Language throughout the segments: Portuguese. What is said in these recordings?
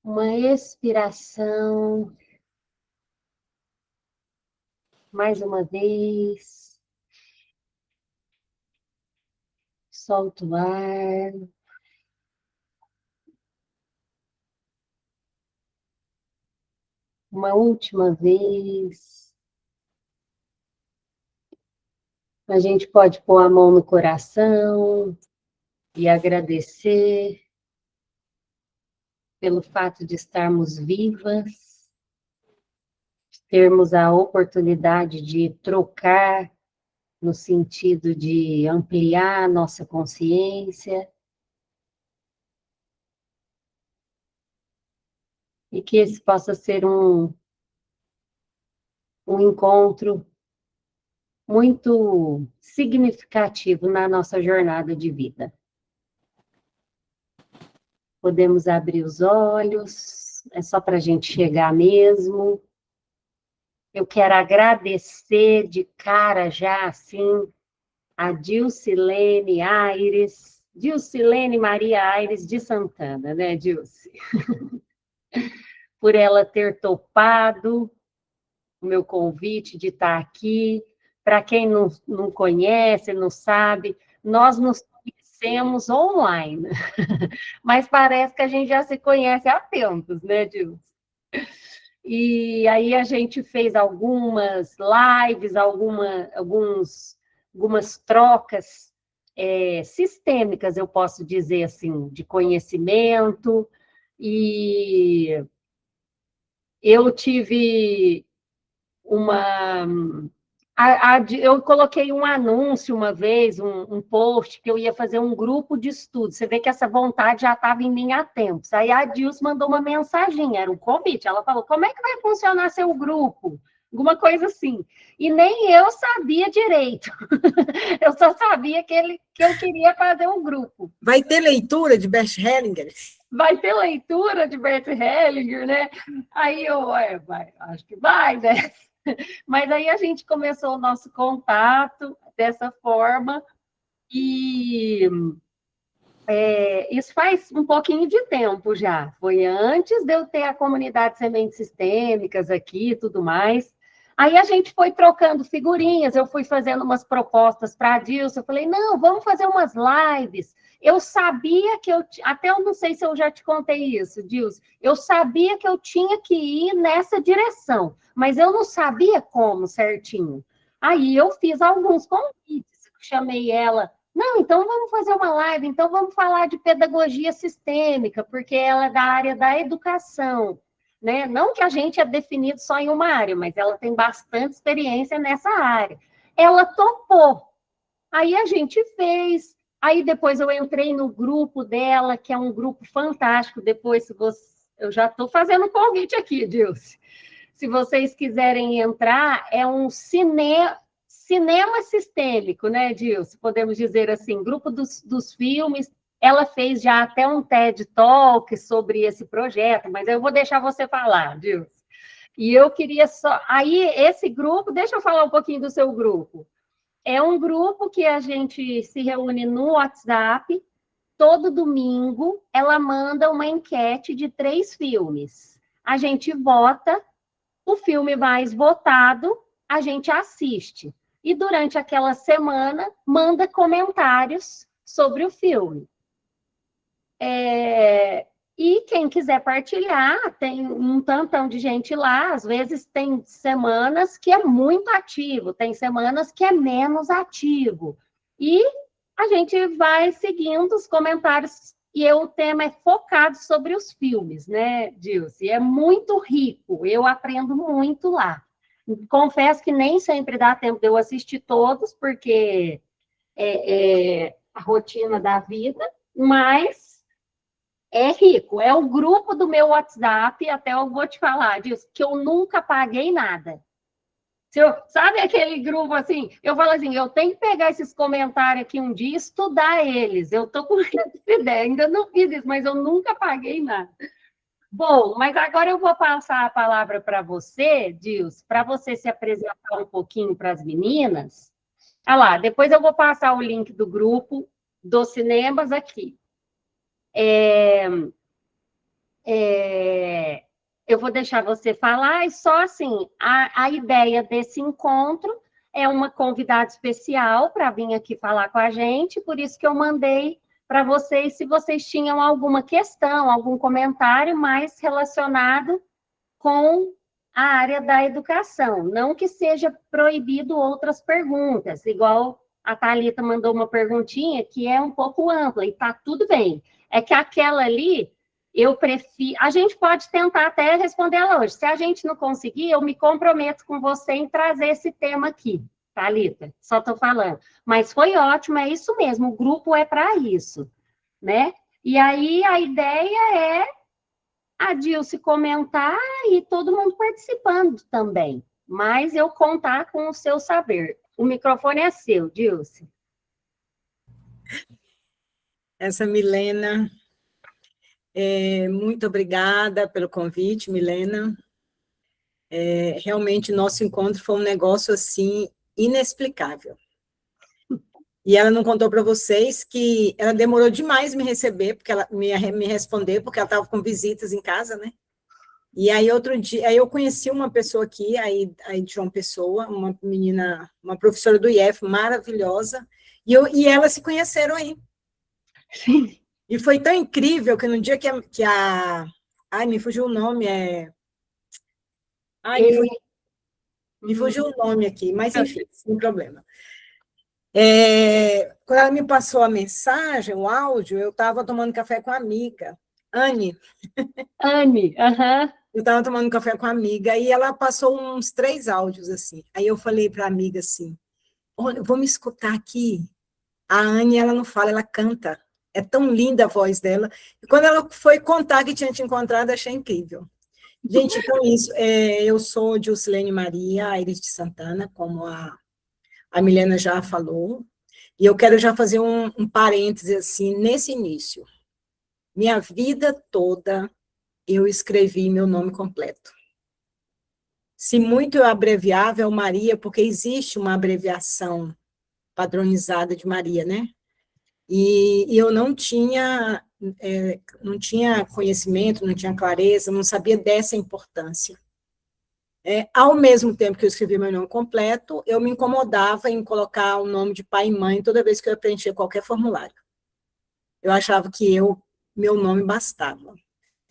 Uma expiração, mais uma vez. Solta o ar. Uma última vez. A gente pode pôr a mão no coração e agradecer pelo fato de estarmos vivas, termos a oportunidade de trocar no sentido de ampliar a nossa consciência, e que esse possa ser um encontro muito significativo na nossa jornada de vida. Podemos abrir os olhos, é só para a gente chegar mesmo. Eu quero agradecer de cara já, assim, a Dilcilene Aires, Dilcilene Maria Aires de Santana, né, Dilce? Por ela ter topado o meu convite de estar aqui. Para quem não conhece, não sabe, nós nos conhecemos online, mas parece que a gente já se conhece há tempos, né, Dilce? E aí a gente fez algumas lives, algumas trocas sistêmicas, eu posso dizer assim, de conhecimento, e eu tive uma... eu coloquei um anúncio uma vez, um post, que eu ia fazer um grupo de estudo. Você vê que essa vontade já estava em mim há tempos. Aí a Dilce mandou uma mensagem, era um convite. Ela falou, como é que vai funcionar seu grupo? Alguma coisa assim. E nem eu sabia direito. Eu só sabia que eu queria fazer um grupo. Vai ter leitura de Bert Hellinger? Vai ter leitura de Bert Hellinger, né? Aí eu, acho que vai, né? Mas aí a gente começou o nosso contato dessa forma, e isso faz um pouquinho de tempo já. Foi antes de eu ter a comunidade Sementes Sistêmicas aqui e tudo mais. Aí a gente foi trocando figurinhas, eu fui fazendo umas propostas para a Dilson, eu falei, não, vamos fazer umas lives. Eu sabia que até eu não sei se eu já te contei isso, Dilson, eu sabia que eu tinha que ir nessa direção, mas eu não sabia como certinho. Aí eu fiz alguns convites, chamei ela, não, então vamos fazer uma live, então vamos falar de pedagogia sistêmica, porque ela é da área da educação, né? Não que a gente é definido só em uma área, mas ela tem bastante experiência nessa área. Ela topou. Aí a gente fez. Aí depois eu entrei no grupo dela, que é um grupo fantástico. Depois, se você... eu já estou fazendo um convite aqui, Dilce. Se vocês quiserem entrar, é um cinema sistêmico, né, Dilce? Podemos dizer assim, grupo dos filmes. Ela fez já até um TED Talk sobre esse projeto, mas eu vou deixar você falar, Dilce. E eu queria só... Aí, esse grupo, deixa eu falar um pouquinho do seu grupo. É um grupo que a gente se reúne no WhatsApp, todo domingo ela manda uma enquete de 3 filmes. A gente vota, o filme mais votado, a gente assiste. E durante aquela semana, manda comentários sobre o filme. E quem quiser partilhar, tem um tantão de gente lá, às vezes tem semanas que é muito ativo, tem semanas que é menos ativo. E a gente vai seguindo os comentários, e o tema é focado sobre os filmes, né, Dilce? É muito rico, eu aprendo muito lá. Confesso que nem sempre dá tempo de eu assistir todos, porque é a rotina da vida, mas é rico. É o grupo do meu WhatsApp, até eu vou te falar disso, que eu nunca paguei nada. Sabe aquele grupo assim? Eu falo assim, eu tenho que pegar esses comentários aqui um dia e estudar eles. Eu estou com essa ideia, ainda não fiz isso, mas eu nunca paguei nada. Bom, mas agora eu vou passar a palavra para você, Dils, para você se apresentar um pouquinho para as meninas. Ah lá, depois eu vou passar o link do grupo dos cinemas aqui. eu vou deixar você falar, e só assim, a ideia desse encontro é uma convidada especial para vir aqui falar com a gente, por isso que eu mandei para vocês, se vocês tinham alguma questão, algum comentário mais relacionado com a área da educação. Não que seja proibido outras perguntas, igual a Thalita mandou uma perguntinha que é um pouco ampla, e está tudo bem. É que aquela ali, eu prefiro... A gente pode tentar até responder ela hoje. Se a gente não conseguir, eu me comprometo com você em trazer esse tema aqui, Thalita. Só estou falando. Mas foi ótimo, é isso mesmo, o grupo é para isso, né? E aí a ideia é a Dilce comentar e todo mundo participando também. Mas eu contar com o seu saber. O microfone é seu, Dilce. Essa Milena, muito obrigada pelo convite, Milena. Realmente, nosso encontro foi um negócio, assim, inexplicável. E ela não contou para vocês que ela demorou demais me receber, porque ela me responder, porque ela estava com visitas em casa, né? E aí, outro dia, aí eu conheci uma pessoa aqui, aí de João Pessoa, uma menina, uma professora do IF, maravilhosa, e elas se conheceram aí. Sim. E foi tão incrível que no dia ai, me fugiu o nome, Ai, me fugiu o nome aqui, mas enfim, sem problema. Quando ela me passou a mensagem, o áudio, eu estava tomando café com a amiga, Anne. Anne, aham. Eu estava tomando café com a amiga, e ela passou uns 3 áudios, assim. Aí eu falei para a amiga assim, olha, vamos escutar aqui. A Anne, ela não fala, ela canta. É tão linda a voz dela. E quando ela foi contar que tinha te encontrado, achei incrível. Gente, com isso, eu sou Dilcilene Maria Aires de Santana, como a Milena já falou, e eu quero já fazer um parêntese, assim, nesse início. Minha vida toda, eu escrevi meu nome completo. Se muito eu abreviava, é o Maria, porque existe uma abreviação padronizada de Maria, né? E eu não tinha conhecimento, não tinha clareza, não sabia dessa importância. Ao mesmo tempo que eu escrevi meu nome completo, eu me incomodava em colocar o nome de pai e mãe toda vez que eu preenchia qualquer formulário. Eu achava que meu nome bastava.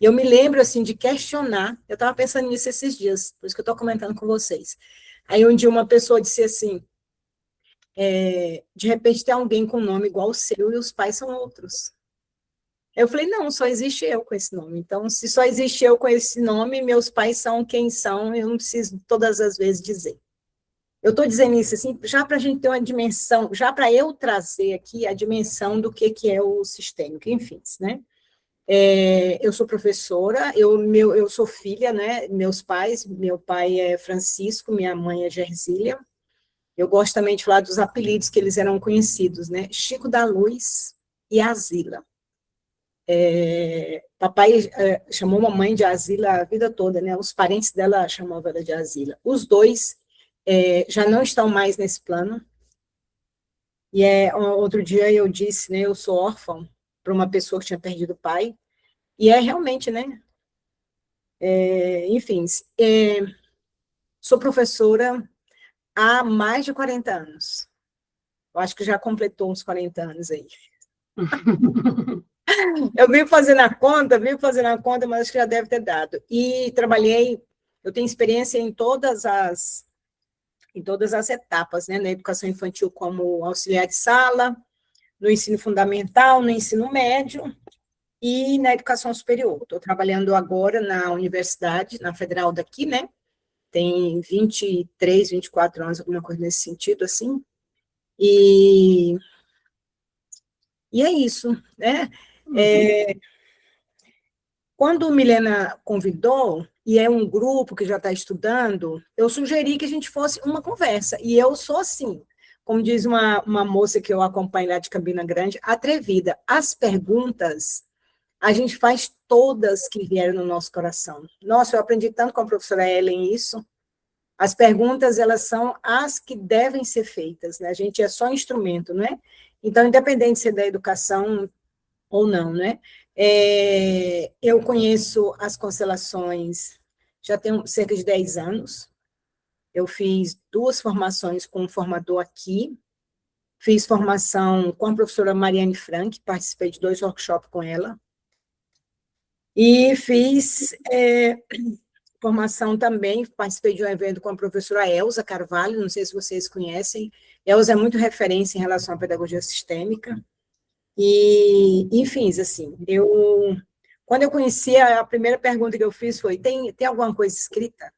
E eu me lembro, assim, de questionar, eu estava pensando nisso esses dias, por isso que eu estou comentando com vocês. Aí um dia uma pessoa disse assim, de repente tem alguém com nome igual ao seu e os pais são outros. Eu falei, não, só existe eu com esse nome. Então, se só existe eu com esse nome, meus pais são quem são, eu não preciso todas as vezes dizer. Eu estou dizendo isso assim, já para a gente ter uma dimensão, já para eu trazer aqui a dimensão do que é o sistêmico, enfim, né? Eu sou professora, eu sou filha, né? Meus pais, meu pai é Francisco, minha mãe é Gersília. Eu gosto também de falar dos apelidos que eles eram conhecidos, né? Chico da Luz e Azila. Papai chamou mamãe de Azila a vida toda, né? Os parentes dela chamavam ela de Azila. Os dois já não estão mais nesse plano. E outro dia eu disse, né? Eu sou órfão para uma pessoa que tinha perdido o pai. E realmente, né? Enfim, sou professora há mais de 40 anos. Eu acho que já completou uns 40 anos aí. Eu vim fazendo a conta, mas acho que já deve ter dado. E eu tenho experiência em todas as etapas, né? Na educação infantil como auxiliar de sala, no ensino fundamental, no ensino médio e na educação superior. Estou trabalhando agora na universidade, na federal daqui, né? Tem 23, 24 anos, alguma coisa nesse sentido, assim. E é isso, né? Quando Milena convidou, e é um grupo que já está estudando, eu sugeri que a gente fosse uma conversa. E eu sou assim, como diz uma moça que eu acompanho lá de Campina Grande, atrevida. As perguntas, a gente faz todas que vieram no nosso coração. Nossa, eu aprendi tanto com a professora Ellen isso. As perguntas, elas são as que devem ser feitas, né? A gente é só instrumento, não é? Então, independente de ser da educação ou não, né? Eu conheço as constelações já tem cerca de 10 anos. Eu fiz 2 formações com um formador aqui, fiz formação com a professora Mariane Frank, participei de 2 workshops com ela, e fiz formação também, participei de um evento com a professora Elza Carvalho, não sei se vocês conhecem. Elza é muito referência em relação à pedagogia sistêmica, e, enfim, assim, quando eu conheci, a primeira pergunta que eu fiz foi, tem alguma coisa escrita?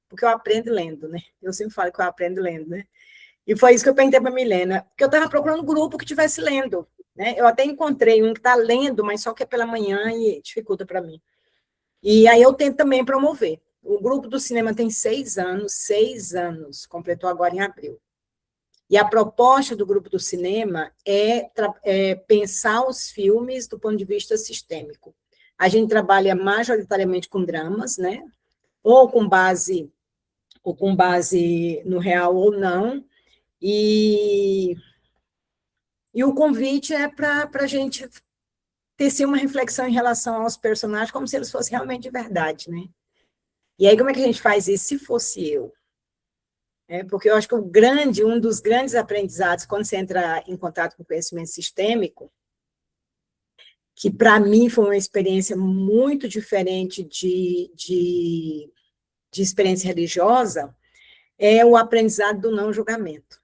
Porque eu aprendo lendo, né? Eu sempre falo que eu aprendo lendo, né? E foi isso que eu perguntei para a Milena, porque eu estava procurando um grupo que estivesse lendo, né? Eu até encontrei um que está lendo, mas só que é pela manhã e dificulta para mim. E aí eu tento também promover. O grupo do cinema tem 6 anos, completou agora em abril. E a proposta do grupo do cinema é pensar os filmes do ponto de vista sistêmico. A gente trabalha majoritariamente com dramas, né? Ou com base no real ou não, e o convite é para a gente ter sim, uma reflexão em relação aos personagens, como se eles fossem realmente de verdade, né? E aí, como é que a gente faz isso se fosse eu? Porque eu acho que um dos grandes aprendizados, quando você entra em contato com o conhecimento sistêmico, que para mim foi uma experiência muito diferente de experiência religiosa, é o aprendizado do não julgamento.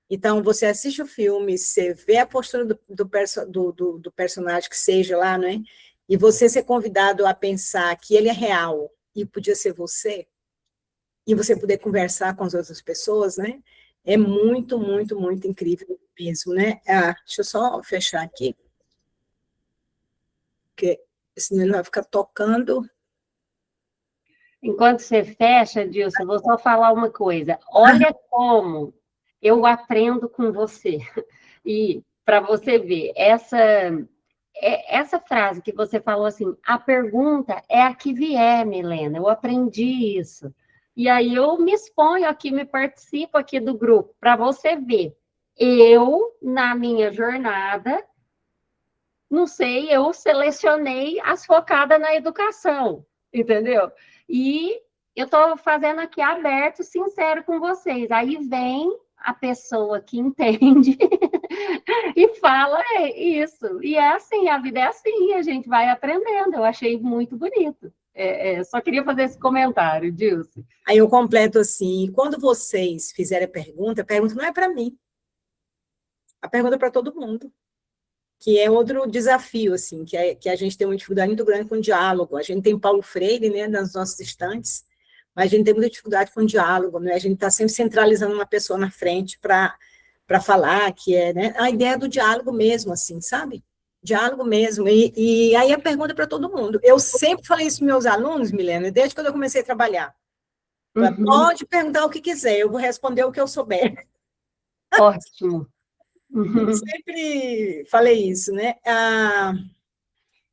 Então, você assiste o filme, você vê a postura do personagem que seja lá, né? E você ser convidado a pensar que ele é real e podia ser você, e você poder conversar com as outras pessoas, né? É muito, muito, muito incrível mesmo, né? Deixa eu só fechar aqui, porque senão ele vai ficar tocando. Enquanto você fecha, Dilson, eu vou só falar uma coisa. Olha como eu aprendo com você. E para você ver, essa frase que você falou assim, a pergunta é a que vier, Milena. Eu aprendi isso. E aí eu me exponho aqui, me participo aqui do grupo, para você ver. Eu, na minha jornada, não sei, eu selecionei as focadas na educação, entendeu? E eu estou fazendo aqui aberto, sincero com vocês. Aí vem a pessoa que entende e fala isso. E é assim, a vida é assim, a gente vai aprendendo. Eu achei muito bonito. Só queria fazer esse comentário, Dilce. Aí eu completo assim, quando vocês fizerem a pergunta não é para mim, a pergunta é para todo mundo, que é outro desafio, assim, que a gente tem uma dificuldade muito grande com o diálogo. A gente tem Paulo Freire, né, nas nossas estantes, mas a gente tem muita dificuldade com o diálogo, né? A gente está sempre centralizando uma pessoa na frente para falar, que é, né, a ideia do diálogo mesmo, assim, sabe? Diálogo mesmo. E aí a pergunta é para todo mundo. Eu sempre falei isso para meus alunos, Milena, desde quando eu comecei a trabalhar. Uhum. Pode perguntar o que quiser, eu vou responder o que eu souber. Ótimo. Eu sempre falei isso, né?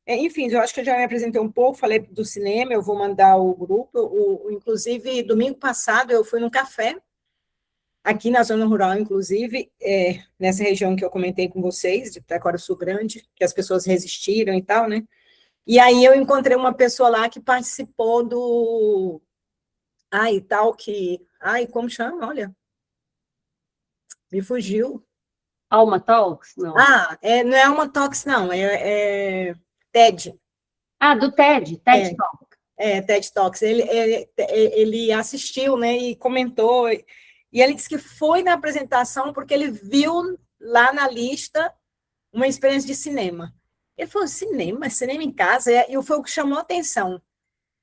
Enfim, eu acho que eu já me apresentei um pouco, falei do cinema, eu vou mandar o grupo, inclusive, domingo passado eu fui num café, aqui na zona rural, inclusive, nessa região que eu comentei com vocês, de Taquaraçu Grande, que as pessoas resistiram e tal, né? E aí eu encontrei uma pessoa lá que participou do... como chama? Olha, me fugiu. Alma Talks? Não. Não é uma Talks, não, é TED. Do TED Talk. TED Talks. Ele assistiu, né, e comentou, e ele disse que foi na apresentação porque ele viu lá na lista uma experiência de cinema. Ele falou, cinema em casa? E foi o que chamou a atenção.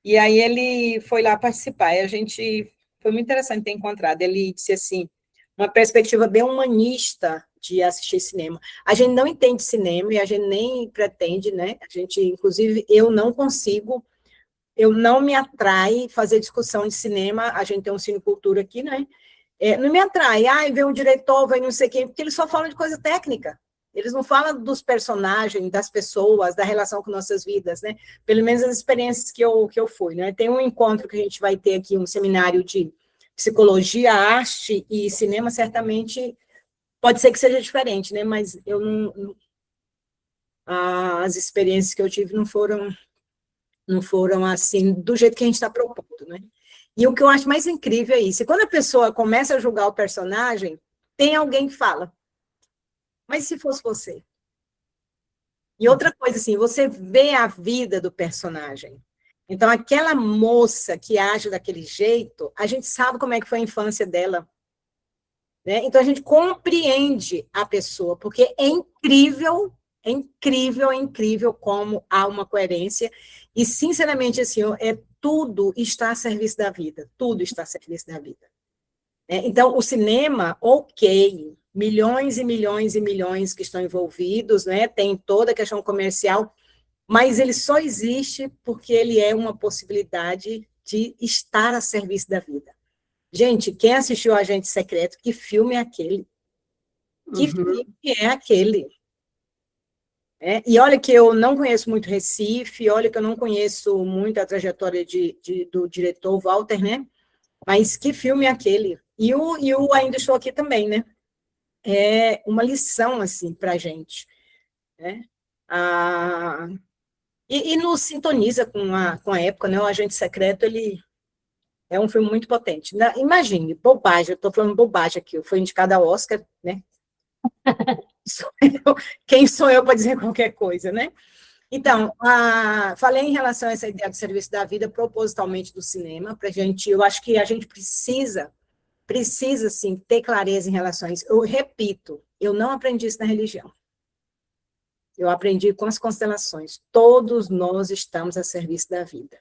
E aí ele foi lá participar, e foi muito interessante ter encontrado. Ele disse assim, uma perspectiva bem humanista de assistir cinema. A gente não entende cinema e a gente nem pretende, né? Inclusive, eu não me atrai fazer discussão de cinema, a gente tem um cinecultura aqui, né? Não me atrai, vem um diretor, vem não sei quem, porque eles só falam de coisa técnica. Eles não falam dos personagens, das pessoas, da relação com nossas vidas, né? Pelo menos as experiências que eu fui, né? Tem um encontro que a gente vai ter aqui, um seminário de psicologia, arte e cinema, certamente pode ser que seja diferente, né? Mas eu as experiências que eu tive não foram assim, do jeito que a gente está propondo. envolvido, né? E o que eu acho mais incrível é isso. E quando a pessoa começa a julgar o personagem, tem alguém que fala, mas se fosse você? E outra coisa, assim, você vê a vida do personagem. Então, aquela moça que age daquele jeito, a gente sabe como é que foi a infância dela, né? Então, a gente compreende a pessoa, porque é incrível, é incrível, é incrível como há uma coerência. E, sinceramente, assim, tudo está a serviço da vida, tudo está a serviço da vida. Então, o cinema, ok, milhões e milhões e milhões que estão envolvidos, né? Tem toda a questão comercial, mas ele só existe porque ele é uma possibilidade de estar a serviço da vida. Gente, quem assistiu Agente Secreto, que filme é aquele? Que filme é aquele? E olha que eu não conheço muito Recife, olha que eu não conheço muito a trajetória do diretor Walter, né? Mas que filme é aquele? E o Ainda Estou Aqui também, né? É uma lição, assim, para a gente, né? Ah, e nos sintoniza com a época, né? O Agente Secreto, ele é um filme muito potente. Imagine, bobagem, eu estou falando bobagem aqui, foi indicado ao Oscar, né? Quem sou eu para dizer qualquer coisa, né? Então, falei em relação a essa ideia do serviço da vida, propositalmente do cinema, para a gente, eu acho que a gente precisa, sim, ter clareza em relação a isso. Eu repito, eu não aprendi isso na religião. Eu aprendi com as constelações. Todos nós estamos a serviço da vida.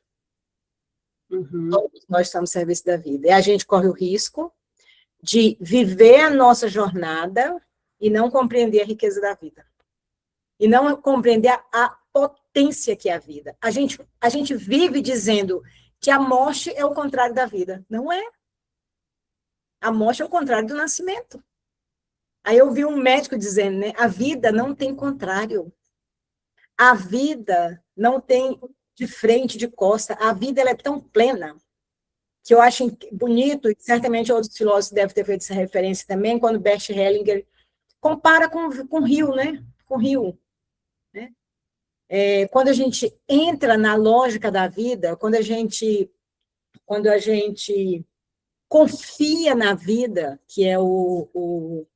Todos nós estamos a serviço da vida. E a gente corre o risco de viver a nossa jornada e não compreender a riqueza da vida. E não compreender a potência que é a vida. A gente vive dizendo que a morte é o contrário da vida. Não é. A morte é o contrário do nascimento. Aí eu vi um médico dizendo, né, a vida não tem contrário. A vida não tem de frente, de costa. A vida ela é tão plena que eu acho bonito, e certamente outros filósofos devem ter feito essa referência também, quando Bert Hellinger compara com o rio, né? Com o rio. Né? Quando a gente entra na lógica da vida, quando a gente confia na vida, que é o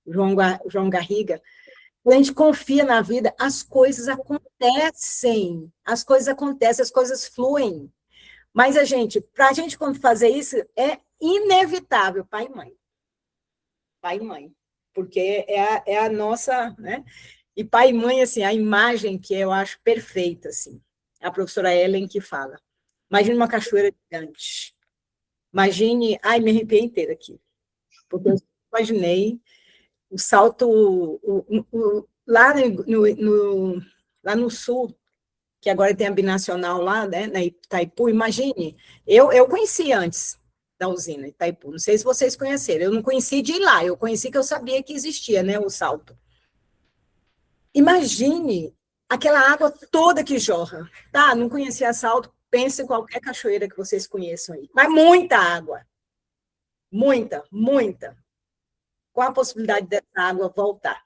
João Garriga, quando a gente confia na vida, as coisas acontecem, as coisas fluem. Mas para a gente fazer isso, é inevitável, pai e mãe. Pai e mãe. Porque é a nossa, né? E pai e mãe, assim, a imagem que eu acho perfeita, assim. A professora Ellen que fala. Imagine uma cachoeira gigante. Imagine, ai, me arrepiei inteira aqui. Porque eu imaginei o salto lá no sul, que agora tem a binacional lá, né, na Itaipu, imagine, eu conheci antes da usina Itaipu, não sei se vocês conheceram, eu não conheci de ir lá, eu conheci que eu sabia que existia, né, o salto. Imagine aquela água toda que jorra, tá, não conhecia salto, pense em qualquer cachoeira que vocês conheçam aí, mas muita água, muita, muita. Qual a possibilidade dessa água voltar?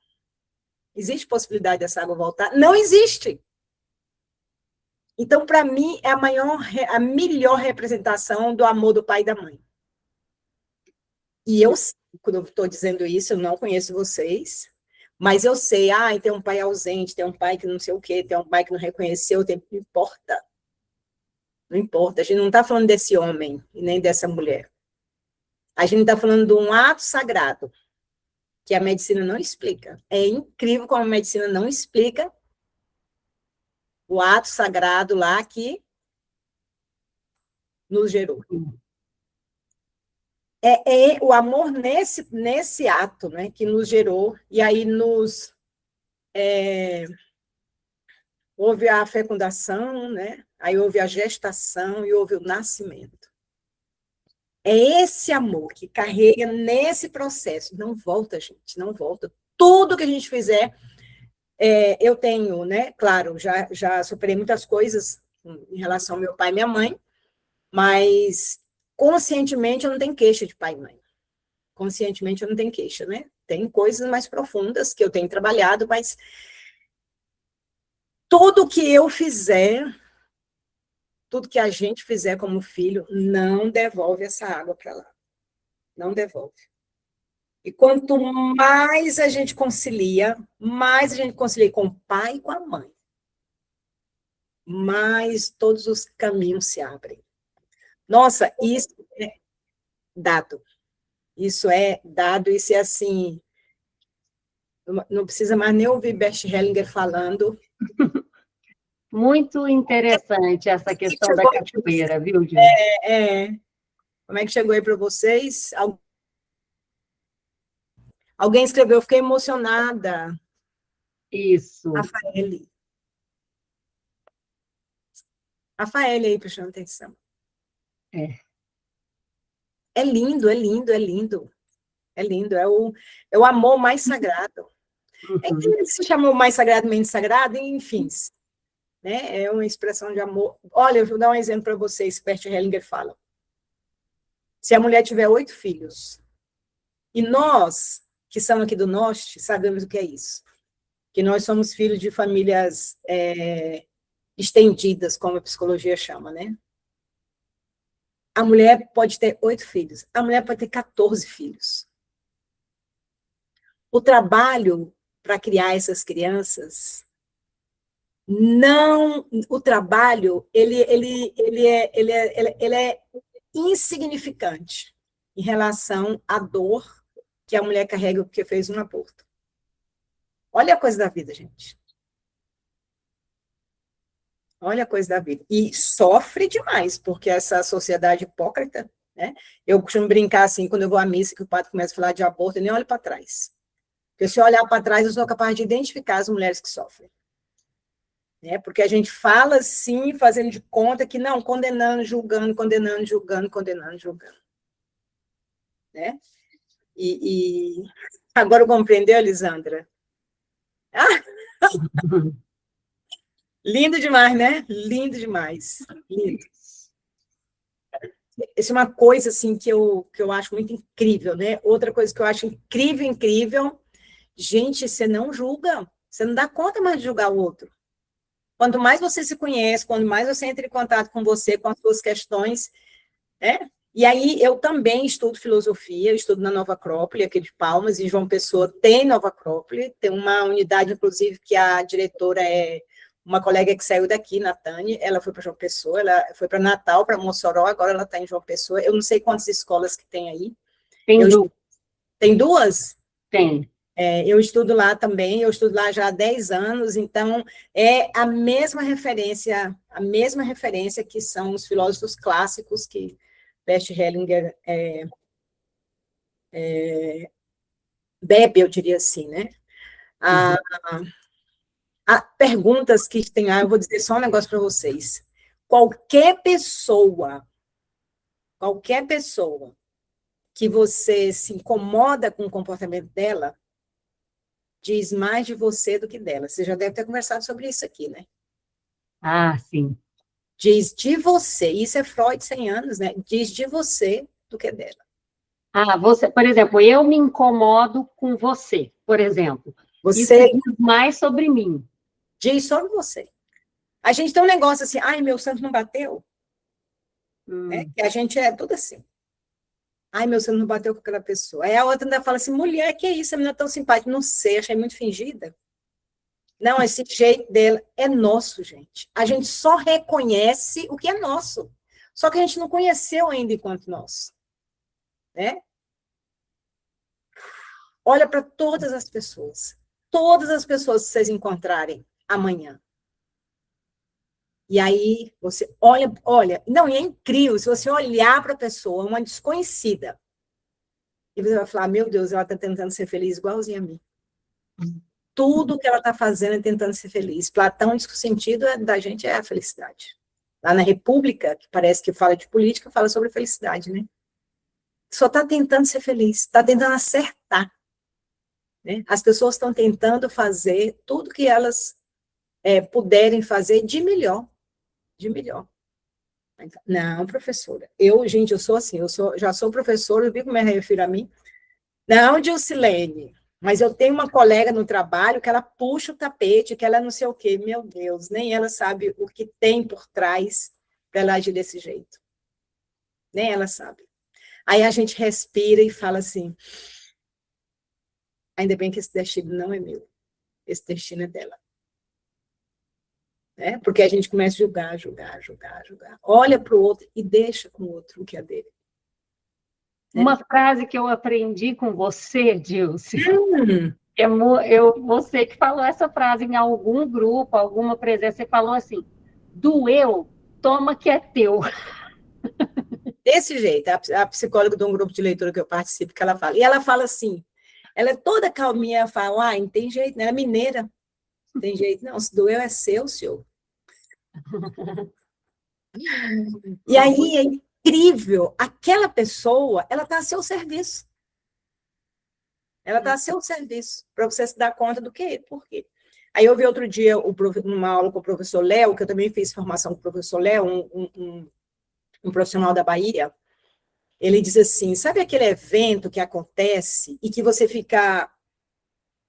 Existe possibilidade dessa água voltar? Não existe. Então, para mim, é a melhor representação do amor do pai e da mãe. E eu, quando eu estou dizendo isso, eu não conheço vocês, mas eu sei, tem um pai ausente, tem um pai que não sei o quê, tem um pai que não reconheceu, não importa. Não importa, a gente não está falando desse homem e nem dessa mulher. A gente está falando de um ato sagrado, que a medicina não explica. É incrível como a medicina não explica o ato sagrado lá que nos gerou. É o amor nesse ato, né, que nos gerou, e aí houve a fecundação, né, aí houve a gestação e houve o nascimento. É esse amor que carrega nesse processo. Não volta, gente, não volta. Tudo que a gente fizer, eu tenho, né, claro, já superei muitas coisas em relação ao meu pai e minha mãe, mas conscientemente eu não tenho queixa de pai e mãe. Conscientemente eu não tenho queixa, né? Tem coisas mais profundas que eu tenho trabalhado, mas tudo que eu fizer tudo que a gente fizer como filho, não devolve essa água para lá. Não devolve. E quanto mais a gente concilia, mais a gente concilia com o pai e com a mãe, mais todos os caminhos se abrem. Nossa, isso é dado. Isso é dado, isso é assim, não precisa mais nem ouvir Bert Hellinger falando. Muito interessante essa questão da cachoeira, viu, Ju? Como é que chegou aí para vocês? Alguém escreveu, fiquei emocionada. Isso. Rafael aí, prestando atenção. É lindo, é lindo, é lindo. É lindo, é o amor mais sagrado. Ele se chamou mais sagrado, menos sagrado, enfim. Né? É uma expressão de amor. Olha, eu vou dar um exemplo para vocês, que Bert Hellinger fala. Se a mulher tiver 8 filhos, e nós, que somos aqui do Norte, sabemos o que é isso. Que nós somos filhos de famílias estendidas, como a psicologia chama, né? A mulher pode ter 8 filhos, a mulher pode ter 14 filhos. O trabalho para criar essas crianças, o trabalho, ele é insignificante em relação à dor que a mulher carrega porque fez um aborto. Olha a coisa da vida, gente. Olha a coisa da vida. E sofre demais, porque essa sociedade hipócrita, né? Eu costumo brincar assim, quando eu vou à missa, que o padre começa a falar de aborto, eu nem olho para trás. Porque se eu olhar para trás, eu sou capaz de identificar as mulheres que sofrem. Né? Porque a gente fala assim, fazendo de conta que não, condenando, julgando, condenando, julgando, condenando, julgando. Né? E agora compreendeu, Elisandra? Lindo demais, né? Lindo demais. Lindo. Isso é uma coisa assim que eu acho muito incrível, né? Outra coisa que eu acho incrível, incrível, gente, você não julga, você não dá conta mais de julgar o outro. Quanto mais você se conhece, quanto mais você entra em contato com você, com as suas questões, né? E aí eu também estudo filosofia, eu estudo na Nova Acrópole, aqui de Palmas, em João Pessoa tem Nova Acrópole, tem uma unidade, inclusive, que a diretora é uma colega que saiu daqui, Natane, ela foi para João Pessoa, ela foi para Natal, para Mossoró, agora ela está em João Pessoa. Eu não sei quantas escolas que tem aí. Tem duas. Tem duas? Tem. Eu estudo lá também, eu estudo lá já há 10 anos, então é a mesma referência que são os filósofos clássicos que Bert Hellinger bebe, eu diria assim, né? Há perguntas que tem, eu vou dizer só um negócio para vocês. Qualquer pessoa que você se incomoda com o comportamento dela, diz mais de você do que dela. Você já deve ter conversado sobre isso aqui, né? Ah, sim. Diz de você, isso é Freud 100 anos, né? Diz de você do que dela. Você, por exemplo, eu me incomodo com você, por exemplo. Você isso diz mais sobre mim. Diz sobre você. A gente tem um negócio assim, ai, meu santo não bateu. Né? Que a gente é tudo assim. Ai, meu santo não bateu com aquela pessoa. Aí a outra ainda fala assim, mulher, que é isso? A menina é tão simpática. Não sei, achei muito fingida. Não, esse jeito dela é nosso, gente. A gente só reconhece o que é nosso. Só que a gente não conheceu ainda enquanto nosso. Né? Olha para todas as pessoas. Todas as pessoas que vocês encontrarem amanhã. E aí você olha. Não, e é incrível, se você olhar para a pessoa, uma desconhecida, e você vai falar, meu Deus, ela está tentando ser feliz igualzinha a mim. Tudo que ela está fazendo é tentando ser feliz. Platão diz que o sentido da gente é a felicidade. Lá na República, que parece que fala de política, fala sobre felicidade, né? Só está tentando ser feliz, está tentando acertar. Né? As pessoas estão tentando fazer tudo que elas puderem fazer de melhor. De melhor. Não, professora. Gente, eu sou assim, já sou professora, eu vi como me refiro a mim. Não, Dilcilene, mas eu tenho uma colega no trabalho que ela puxa o tapete, que ela não sei o quê. Meu Deus, nem ela sabe o que tem por trás para ela agir desse jeito. Nem ela sabe. Aí a gente respira e fala assim, ainda bem que esse destino não é meu, esse destino é dela. Né? Porque a gente começa a julgar, julgar, julgar, julgar. Olha para o outro e deixa com o outro o que é dele. Uma frase que eu aprendi com você, Dilce, você que falou essa frase em algum grupo, alguma presença, você falou assim, doeu, toma que é teu. Desse jeito, a psicóloga de um grupo de leitura que eu participo, que ela fala, e ela fala assim, ela é toda calminha, ela fala, não tem jeito, né? Ela é mineira, não tem jeito, não, se doeu é seu, senhor. E aí é incrível, aquela pessoa, ela está a seu serviço. Ela está a seu serviço, para você se dar conta do que, por quê. Aí eu vi outro dia uma aula com o professor Léo, que eu também fiz formação com o professor Léo, um profissional da Bahia. Ele diz assim, sabe aquele evento que acontece e que você fica,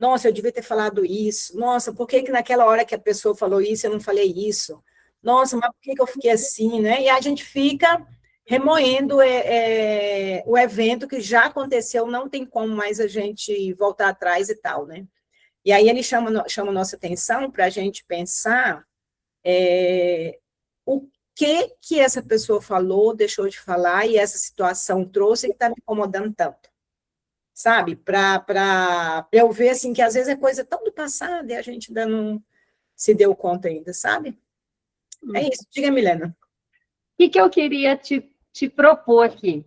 nossa, eu devia ter falado isso, nossa, por que naquela hora que a pessoa falou isso, eu não falei isso? Nossa, mas por que eu fiquei assim, né? E a gente fica remoendo o evento que já aconteceu, não tem como mais a gente voltar atrás e tal, né? E aí ele chama nossa atenção para a gente pensar o que essa pessoa falou, deixou de falar, e essa situação trouxe que está me incomodando tanto, sabe? Para eu ver, assim, que às vezes é coisa tão do passado e a gente ainda não se deu conta ainda, sabe? É isso. Diga, Milena. O que eu queria te propor aqui?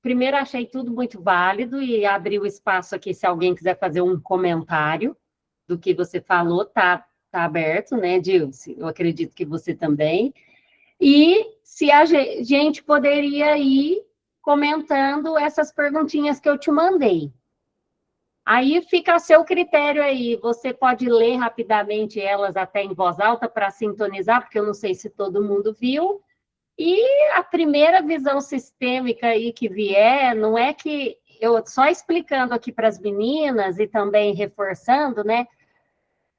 Primeiro, achei tudo muito válido e abri o espaço aqui, se alguém quiser fazer um comentário do que você falou, tá aberto, né, Dilce? Eu acredito que você também. E se a gente poderia ir comentando essas perguntinhas que eu te mandei. Aí fica a seu critério aí. Você pode ler rapidamente elas até em voz alta para sintonizar, porque eu não sei se todo mundo viu. E a primeira visão sistêmica aí que vier, não é que eu só explicando aqui para as meninas e também reforçando, né?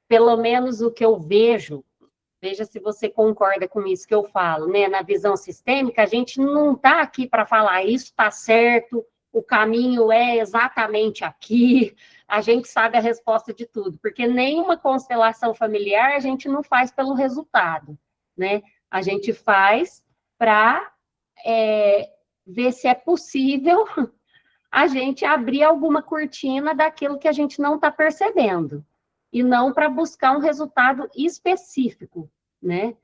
Pelo menos o que eu vejo, veja se você concorda com isso que eu falo, né? Na visão sistêmica, a gente não está aqui para falar isso está certo, o caminho é exatamente aqui, a gente sabe a resposta de tudo, porque nenhuma constelação familiar a gente não faz pelo resultado, né? A gente faz para ver se é possível a gente abrir alguma cortina daquilo que a gente não está percebendo, e não para buscar um resultado específico, né?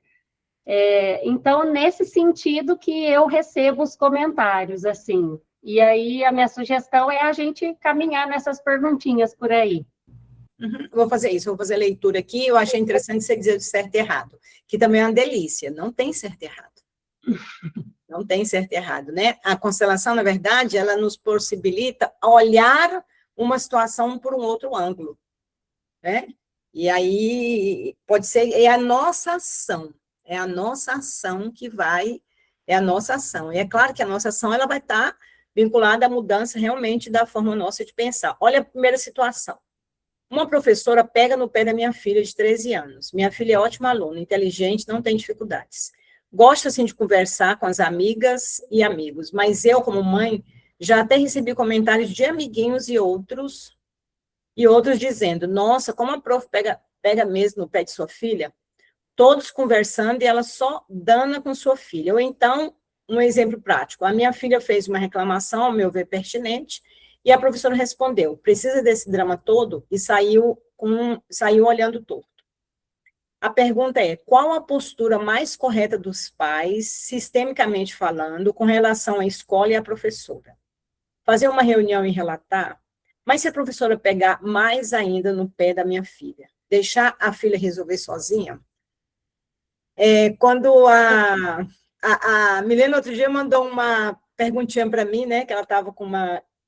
Então, nesse sentido que eu recebo os comentários, assim, e aí a minha sugestão é a gente caminhar nessas perguntinhas por aí. Vou fazer isso, vou fazer a leitura aqui, eu achei interessante você dizer de certo e errado, que também é uma delícia, não tem certo e errado. Não tem certo e errado, né? A constelação, na verdade, ela nos possibilita olhar uma situação por um outro ângulo, né? E aí, pode ser, é a nossa ação que vai, é a nossa ação. E é claro que a nossa ação, ela vai estar vinculada à mudança realmente da forma nossa de pensar. Olha a primeira situação. Uma professora pega no pé da minha filha de 13 anos. Minha filha é ótima aluna, inteligente, não tem dificuldades. Gosta, assim, de conversar com as amigas e amigos, mas eu, como mãe, já até recebi comentários de amiguinhos e outros dizendo, nossa, como a prof pega mesmo no pé de sua filha, todos conversando e ela só dana com sua filha. Ou então, um exemplo prático, a minha filha fez uma reclamação, ao meu ver, pertinente, e a professora respondeu, precisa desse drama todo? E saiu olhando torto. A pergunta é, qual a postura mais correta dos pais, sistemicamente falando, com relação à escola e à professora? Fazer uma reunião e relatar? Mas se a professora pegar mais ainda no pé da minha filha, deixar a filha resolver sozinha? Quando a Milena outro dia mandou uma perguntinha para mim, né, que ela estava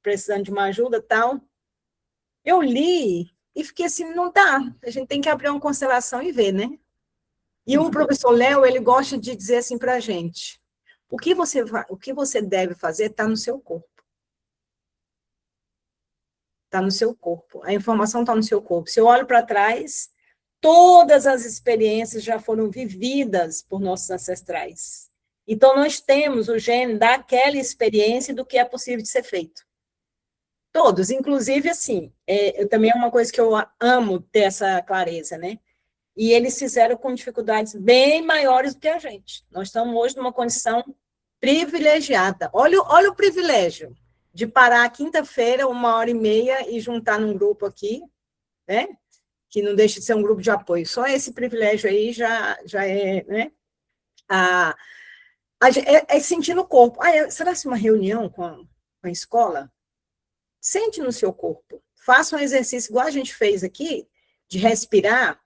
precisando de uma ajuda e tal, eu li e fiquei assim, não dá, a gente tem que abrir uma constelação e ver, né? E o professor Léo, ele gosta de dizer assim para a gente, o que você deve fazer está no seu corpo. Está no seu corpo. A informação está no seu corpo. Se eu olho para trás, todas as experiências já foram vividas por nossos ancestrais. Então, nós temos o gene daquela experiência do que é possível de ser feito. Todos, inclusive, assim, também é uma coisa que eu amo ter essa clareza, né? E eles fizeram com dificuldades bem maiores do que a gente. Nós estamos hoje numa condição privilegiada. Olha o privilégio de parar quinta-feira, 1h30, e juntar num grupo aqui, né? Que não deixa de ser um grupo de apoio. Só esse privilégio aí já é, né? Sentir no corpo. Será que uma reunião com a escola? Sente no seu corpo. Faça um exercício igual a gente fez aqui, de respirar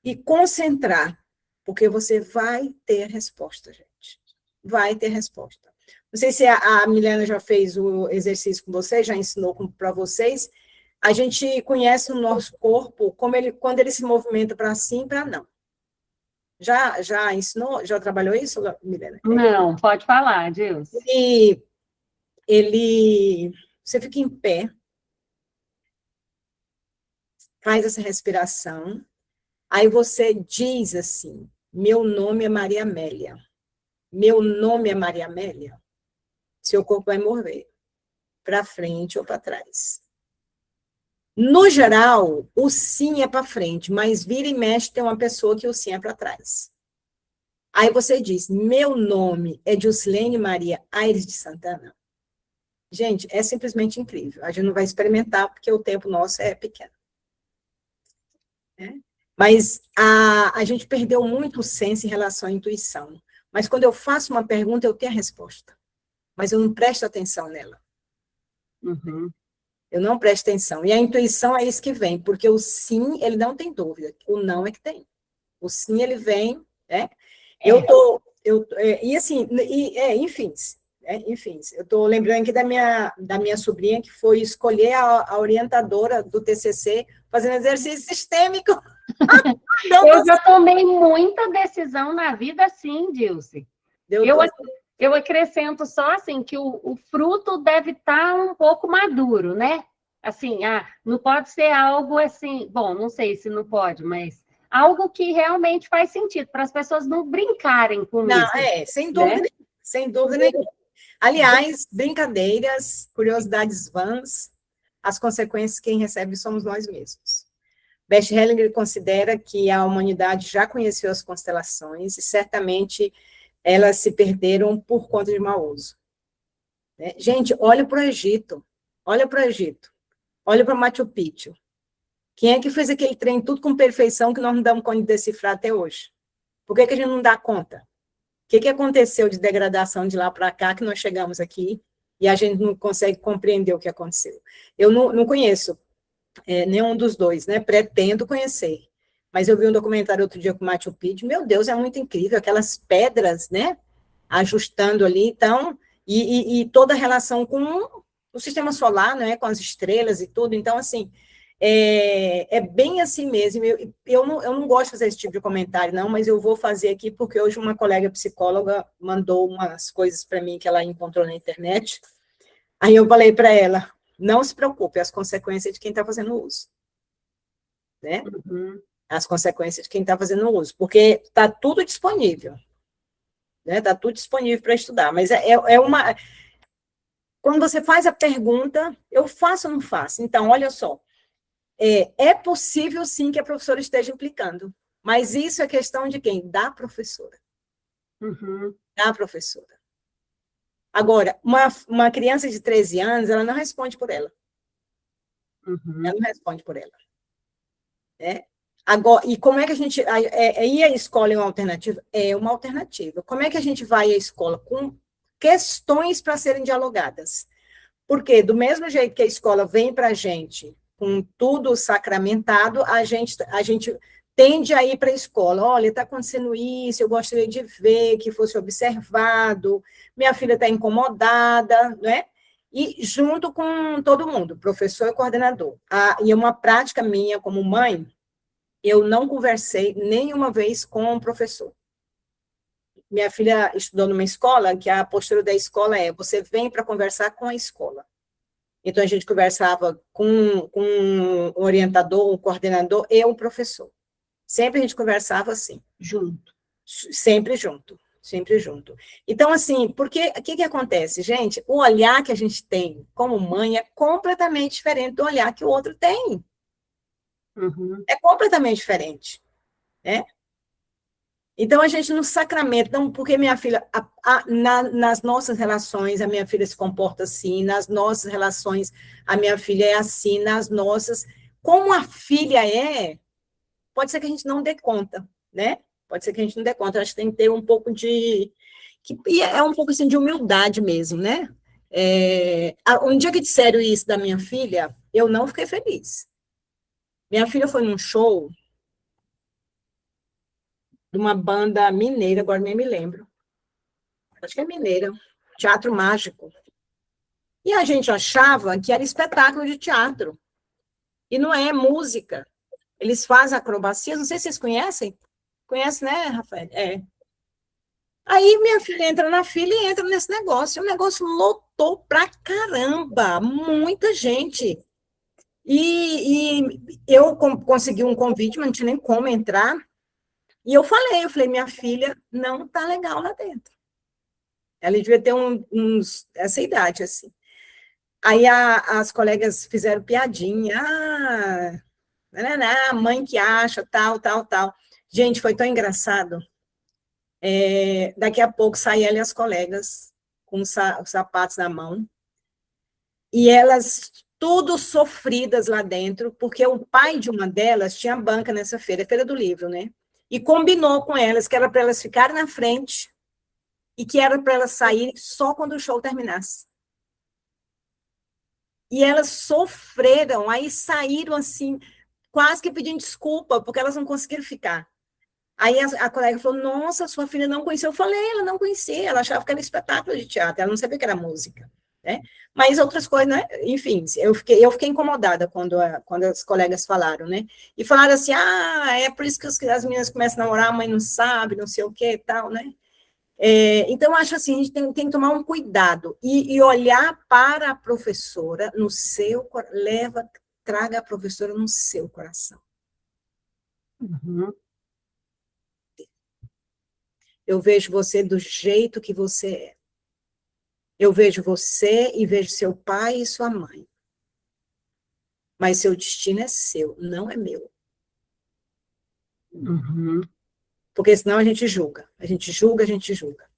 e concentrar, porque você vai ter resposta, gente. Vai ter resposta. Não sei se a Milena já fez o exercício com vocês, já ensinou para vocês. A gente conhece o nosso corpo quando ele se movimenta para sim e para não. Já ensinou? Já trabalhou isso, Milena? Não, pode falar, Deus. Você fica em pé, faz essa respiração, aí você diz assim, meu nome é Maria Amélia. Meu nome é Maria Amélia. Seu corpo vai mover para frente ou para trás. No geral, o sim é para frente, mas vira e mexe tem uma pessoa que o sim é para trás. Aí você diz, meu nome é Jusilene Maria Aires de Santana. Gente, é simplesmente incrível. A gente não vai experimentar porque o tempo nosso é pequeno. Né? Mas a gente perdeu muito o senso em relação à intuição. Mas quando eu faço uma pergunta, eu tenho a resposta. Mas eu não presto atenção nela. Uhum. Eu não presto atenção. E a intuição é isso que vem, porque o sim, ele não tem dúvida. O não é que tem. O sim, ele vem, né? Enfim, eu estou lembrando aqui da minha sobrinha, que foi escolher a orientadora do TCC, fazendo exercício sistêmico. Eu já tomei muita decisão na vida assim, Dilce. Eu acrescento só assim, que o fruto deve estar um pouco maduro, né? Assim, não pode ser algo assim, bom, não sei se não pode, mas algo que realmente faz sentido, para as pessoas não brincarem com isso. Sem dúvida, né? Sem dúvida nenhuma. Aliás, brincadeiras, curiosidades vãs, as consequências quem recebe somos nós mesmos. Bert Hellinger considera que a humanidade já conheceu as constelações e certamente elas se perderam por conta de mau uso. Né? Gente, olha para o Egito, olha para Machu Picchu. Quem é que fez aquele trem tudo com perfeição que nós não damos conta de decifrar até hoje? Por que a gente não dá conta? O que aconteceu de degradação de lá para cá que nós chegamos aqui e a gente não consegue compreender o que aconteceu? Eu não conheço nenhum dos dois, né? Pretendo conhecer. Mas eu vi um documentário outro dia com o Machu Picchu, meu Deus, é muito incrível, aquelas pedras, né? Ajustando ali, então, e toda a relação com o sistema solar, né? Com as estrelas e tudo. Então, assim, é bem assim mesmo. Eu não gosto de fazer esse tipo de comentário, não, mas eu vou fazer aqui porque hoje uma colega psicóloga mandou umas coisas para mim que ela encontrou na internet. Aí eu falei para ela, não se preocupe, as consequências de quem está fazendo uso. Né? Uhum. As consequências de quem está fazendo uso, porque está tudo disponível. Né? Está tudo disponível para estudar, mas uma... Quando você faz a pergunta, eu faço ou não faço? Então, olha só, é possível, sim, que a professora esteja implicando, mas isso é questão de quem? Da professora. Uhum. Da professora. Agora, uma criança de 13 anos, ela não responde por ela. Uhum. Ela não responde por ela. Né? Agora, e como é que a gente... Aí a escola é uma alternativa? É uma alternativa. Como é que a gente vai à escola? Com questões para serem dialogadas. Porque, do mesmo jeito que a escola vem para a gente com tudo sacramentado, a gente tende a ir para a escola. Olha, está acontecendo isso, eu gostaria de ver que fosse observado, minha filha está incomodada, né? E junto com todo mundo, professor e coordenador. E uma prática minha como mãe, eu não conversei nenhuma vez com o professor. Minha filha estudou numa escola que a postura da escola é: você vem para conversar com a escola. Então, a gente conversava com um orientador, um coordenador e um professor. Sempre a gente conversava assim. Junto. Sempre junto, sempre junto. Então, assim, porque o que acontece, gente? O olhar que a gente tem como mãe é completamente diferente do olhar que o outro tem. Uhum. É completamente diferente, né? Então, a gente não sacramenta, não, porque minha filha, nas nossas relações, a minha filha se comporta assim, nas nossas relações, a minha filha é assim, nas nossas. Como a filha é, pode ser que a gente não dê conta, né? Pode ser que a gente não dê conta. Acho que tem que ter um pouco e é um pouco assim de humildade mesmo, né? Um dia que disseram isso da minha filha, eu não fiquei feliz. Minha filha foi num show de uma banda mineira, agora nem me lembro. Acho que é mineira, Teatro Mágico. E a gente achava que era espetáculo de teatro. E não é música. Eles fazem acrobacias, não sei se vocês conhecem. Conhece, né, Rafael? É. Aí minha filha entra na fila e entra nesse negócio. O negócio lotou pra caramba, muita gente. E eu consegui um convite, mas não tinha nem como entrar. E eu falei, minha filha não tá legal lá dentro. Ela devia ter essa idade, assim. Aí as colegas fizeram piadinha. A mãe que acha, tal, tal, tal. Gente, foi tão engraçado. Daqui a pouco saem ela e as colegas com os sapatos na mão. E elas tudo sofridas lá dentro, porque o pai de uma delas tinha banca nessa feira, Feira do Livro, né? E combinou com elas que era para elas ficarem na frente e que era para elas saírem só quando o show terminasse. E elas sofreram, aí saíram assim, quase que pedindo desculpa, porque elas não conseguiram ficar. Aí a colega falou, nossa, sua filha não conhecia. Eu falei, ela não conhecia, ela achava que era espetáculo de teatro, ela não sabia que era música, né? Mas outras coisas, né? Enfim, eu fiquei incomodada quando as colegas falaram, né? E falaram assim, é por isso que as meninas começam a namorar, a mãe não sabe, não sei o que e tal, né? Então, acho assim, a gente tem que tomar um cuidado e olhar para a professora no seu, traga a professora no seu coração. Uhum. Eu vejo você do jeito que você é. Eu vejo você e vejo seu pai e sua mãe. Mas seu destino é seu, não é meu. Uhum. Porque senão a gente julga. A gente julga, a gente julga.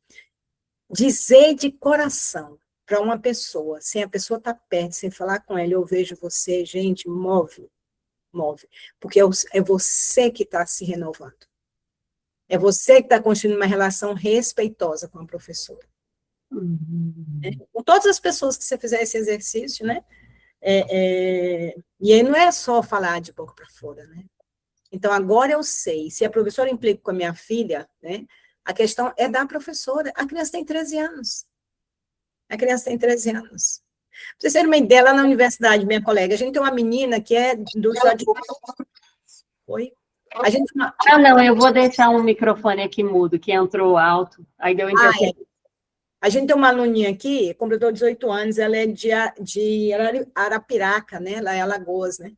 Dizer de coração para uma pessoa, sem a pessoa estar perto, sem falar com ela, eu vejo você, gente, move. Porque é você que está se renovando. É você que está construindo uma relação respeitosa com a professora. Uhum. Com todas as pessoas que você fizer esse exercício, né? E aí não é só falar de boca para fora, né? Então, agora eu sei, se a professora implica com a minha filha, né? A questão é da professora. A criança tem 13 anos. A criança tem 13 anos. Pra vocês terem uma ideia, lá na universidade, minha colega, a gente tem uma menina que é do Jardim. Oi? A gente tem uma... Não, eu vou deixar um microfone aqui mudo, que entrou alto, aí deu interferência. A gente tem uma aluninha aqui, completou 18 anos, ela é de Arapiraca, né? Lá em Alagoas, né?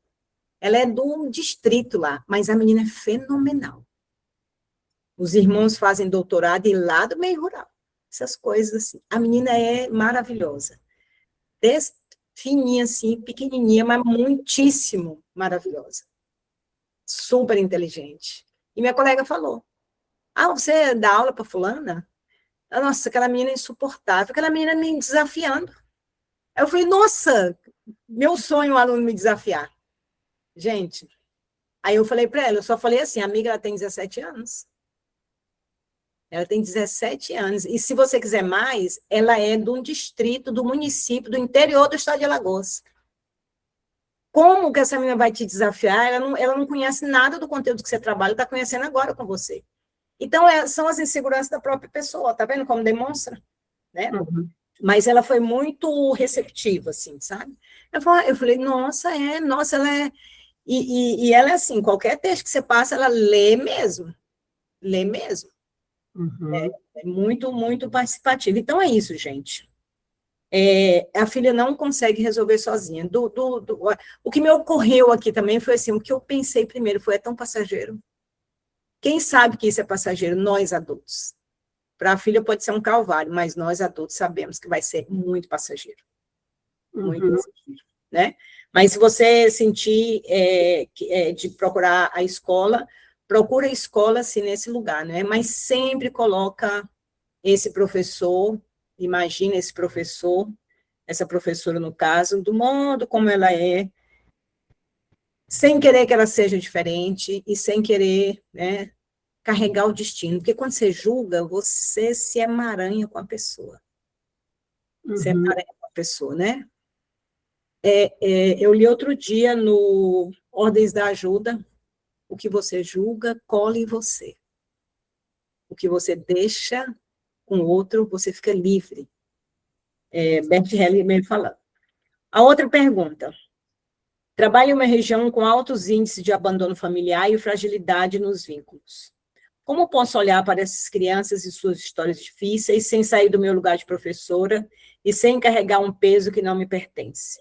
Ela é do distrito lá, mas a menina é fenomenal. Os irmãos fazem doutorado e lá do meio rural. Essas coisas assim. A menina é maravilhosa. Fininha assim, pequenininha, mas muitíssimo maravilhosa. Super inteligente. E minha colega falou, você dá aula para fulana? Nossa, aquela menina é insuportável, aquela menina me desafiando. Aí eu falei, nossa, meu sonho é um aluno me desafiar. Gente, aí eu falei para ela, eu só falei assim, amiga, ela tem 17 anos. Ela tem 17 anos. E se você quiser mais, ela é de um distrito, do município, do interior do estado de Alagoas. Como que essa menina vai te desafiar? Ela não conhece nada do conteúdo que você trabalha, está conhecendo agora com você. Então, são as inseguranças da própria pessoa, tá vendo como demonstra? Né? Uhum. Mas ela foi muito receptiva, assim, sabe? Eu falei, nossa, ela é... E ela é assim, qualquer texto que você passa, ela lê mesmo. Lê mesmo. Uhum. É muito, muito participativa. Então, é isso, gente. A filha não consegue resolver sozinha. O que me ocorreu aqui também foi assim, o que eu pensei primeiro foi, é tão passageiro. Quem sabe que isso é passageiro? Nós, adultos. Para a filha pode ser um calvário, mas nós, adultos, sabemos que vai ser muito passageiro. Muito passageiro, né? Mas se você sentir de procurar a escola, procura a escola, assim, nesse lugar, né? Mas sempre coloca esse professor, imagina esse professor, essa professora, no caso, do modo como ela é, sem querer que ela seja diferente e sem querer, né, carregar o destino. Porque quando você julga, você se emaranha com a pessoa. Você emaranha com a pessoa, né? Eu li outro dia no Ordens da Ajuda, o que você julga, cola em você. O que você deixa com o outro, você fica livre. Bert Hellinger falando. A outra pergunta. Trabalho em uma região com altos índices de abandono familiar e fragilidade nos vínculos. Como posso olhar para essas crianças e suas histórias difíceis sem sair do meu lugar de professora e sem carregar um peso que não me pertence?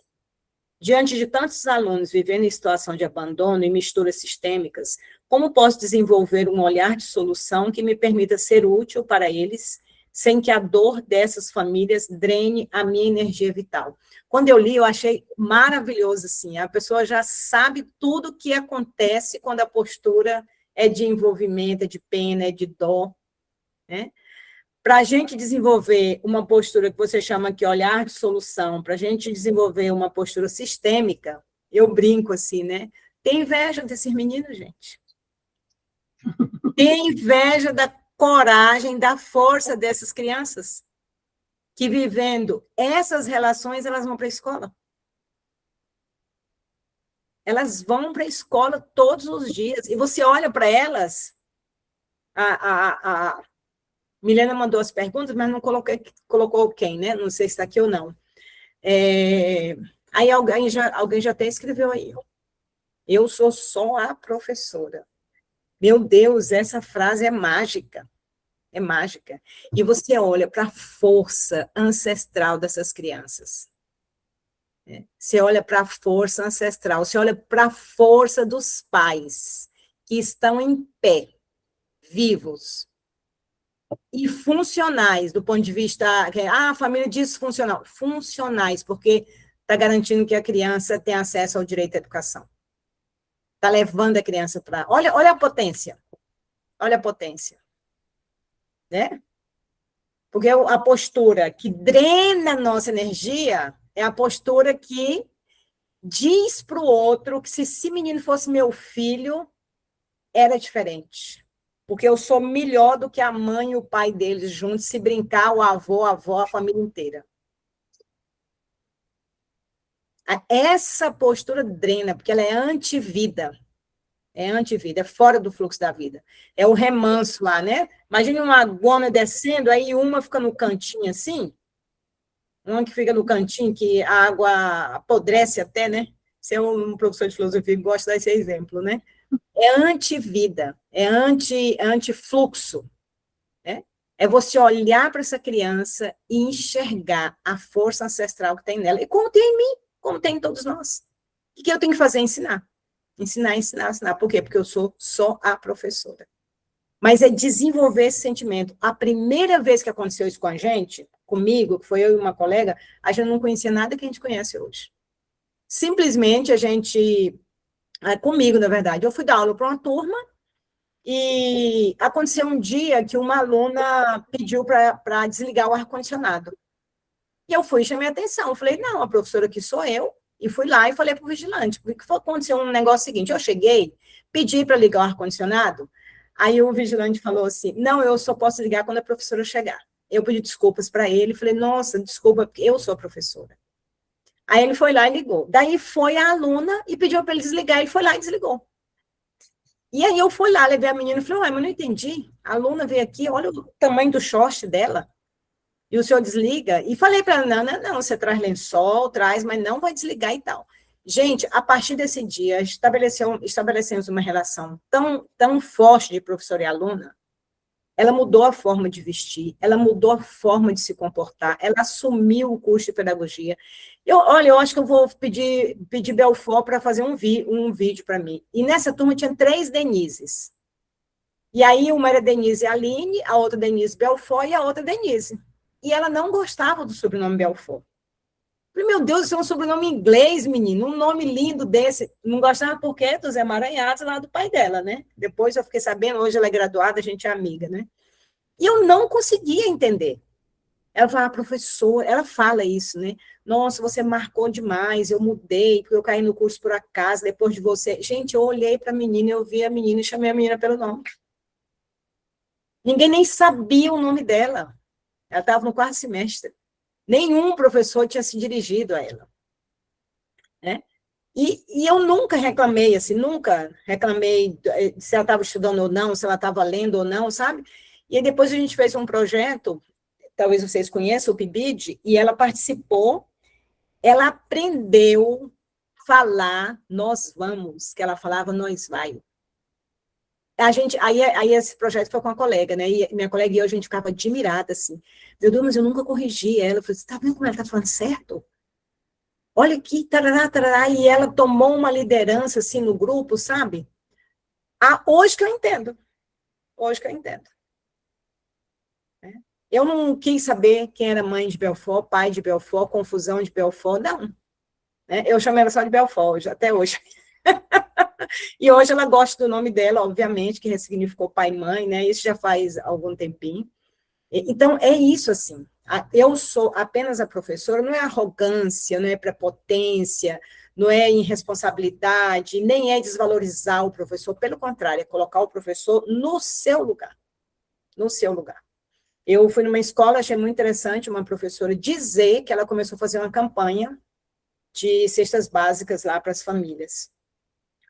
Diante de tantos alunos vivendo em situação de abandono e misturas sistêmicas, como posso desenvolver um olhar de solução que me permita ser útil para eles, sem que a dor dessas famílias drene a minha energia vital? Quando eu li, eu achei maravilhoso, assim, a pessoa já sabe tudo o que acontece quando a postura é de envolvimento, é de pena, é de dó, né? Para a gente desenvolver uma postura que você chama aqui olhar de solução, para a gente desenvolver uma postura sistêmica, eu brinco assim, né? Tem inveja desses meninos, gente. Tem inveja da coragem, da força dessas crianças, que vivendo essas relações, elas vão para a escola. Elas vão para a escola todos os dias, e você olha para elas, a Milena mandou as perguntas, mas não colocou quem, né? Não sei se está aqui ou não. Aí alguém já até escreveu aí. Eu sou só a professora. Meu Deus, essa frase é mágica. É mágica. E você olha para a força ancestral dessas crianças. Você olha para a força ancestral, você olha para a força dos pais que estão em pé, vivos, e funcionais, do ponto de vista, a família disfuncional, funcionais, porque está garantindo que a criança tem acesso ao direito à educação. Está levando a criança para... Olha a potência. Olha a potência. Né? Porque a postura que drena a nossa energia é a postura que diz para o outro que se esse menino fosse meu filho, era diferente. Porque eu sou melhor do que a mãe e o pai deles juntos, se brincar, o avô, a avó, a família inteira. Essa postura drena, porque ela é antivida. É antivida, é fora do fluxo da vida. É o remanso lá, né? Imagina uma goma descendo, aí uma fica no cantinho assim, uma que fica no cantinho, que a água apodrece até, né? Você é um professor de filosofia que gosta desse exemplo, né? É antivida, é antifluxo, né? É você olhar para essa criança e enxergar a força ancestral que tem nela, e como tem em mim, como tem em todos nós. O que eu tenho que fazer? Ensinar. Ensinar, ensinar, ensinar. Por quê? Porque eu sou só a professora. Mas é desenvolver esse sentimento. A primeira vez que aconteceu isso com a gente, comigo, que foi eu e uma colega, a gente não conhecia nada que a gente conhece hoje. Simplesmente a gente... Comigo, na verdade, eu fui dar aula para uma turma e aconteceu um dia que uma aluna pediu para desligar o ar-condicionado. E eu fui e chamei a atenção. Eu falei, não, a professora aqui sou eu. E fui lá e falei para o vigilante, porque aconteceu um negócio seguinte, eu cheguei, pedi para ligar o ar-condicionado, aí o vigilante falou assim, não, eu só posso ligar quando a professora chegar. Eu pedi desculpas para ele, falei, nossa, desculpa, porque eu sou a professora. Aí ele foi lá e ligou. Daí foi a aluna e pediu para ele desligar, ele foi lá e desligou. E aí eu fui lá, levei a menina e falei, ué, mas não entendi, a aluna veio aqui, olha o tamanho do short dela, e o senhor desliga, e falei para ela, não, você traz lençol, traz, mas não vai desligar e tal. Gente, a partir desse dia, estabelecemos uma relação tão forte de professor e aluna, ela mudou a forma de vestir, ela mudou a forma de se comportar, ela assumiu o curso de pedagogia. Olha, eu acho que eu vou pedir Belfort para fazer um vídeo para mim. E nessa turma tinha 3 Denises. E aí uma era Denise Aline, a outra Denise Belfort e a outra Denise. E ela não gostava do sobrenome Belfort. Falei, meu Deus, isso é um sobrenome inglês, menino, um nome lindo desse. Não gostava por quê? Dos emaranhados lá do pai dela, né? Depois eu fiquei sabendo, hoje ela é graduada, a gente é amiga, né? E eu não conseguia entender. Ela fala, professor, ela fala isso, né? Nossa, você marcou demais, eu mudei, porque eu caí no curso por acaso, depois de você. Gente, eu olhei para a menina, eu vi a menina e chamei a menina pelo nome. Ninguém nem sabia o nome dela. Ela estava no 4º semestre. Nenhum professor tinha se dirigido a ela. Né? E eu nunca reclamei, assim, nunca reclamei se ela estava estudando ou não, se ela estava lendo ou não, sabe? E aí depois a gente fez um projeto, talvez vocês conheçam, o PIBID, e ela participou, ela aprendeu falar nós vamos, que ela falava nós vai. Aí esse projeto foi com uma colega, né? E minha colega e eu, a gente ficava admirada, assim. Mas eu nunca corrigi ela. Eu falei, você tá vendo como ela tá falando certo? Olha aqui, tarará, tarará, e ela tomou uma liderança, assim, no grupo, sabe? Hoje que eu entendo. Hoje que eu entendo. Eu não quis saber quem era mãe de Belfort, pai de Belfort, confusão de Belfort, não. Eu chamei ela só de Belfort, até hoje. E hoje ela gosta do nome dela, obviamente, que ressignificou pai e mãe, né? Isso já faz algum tempinho. Então, é isso, assim. Eu sou apenas a professora, não é arrogância, não é prepotência, não é irresponsabilidade, nem é desvalorizar o professor, pelo contrário, é colocar o professor no seu lugar. No seu lugar. Eu fui numa escola, achei muito interessante uma professora dizer que ela começou a fazer uma campanha de cestas básicas lá para as famílias.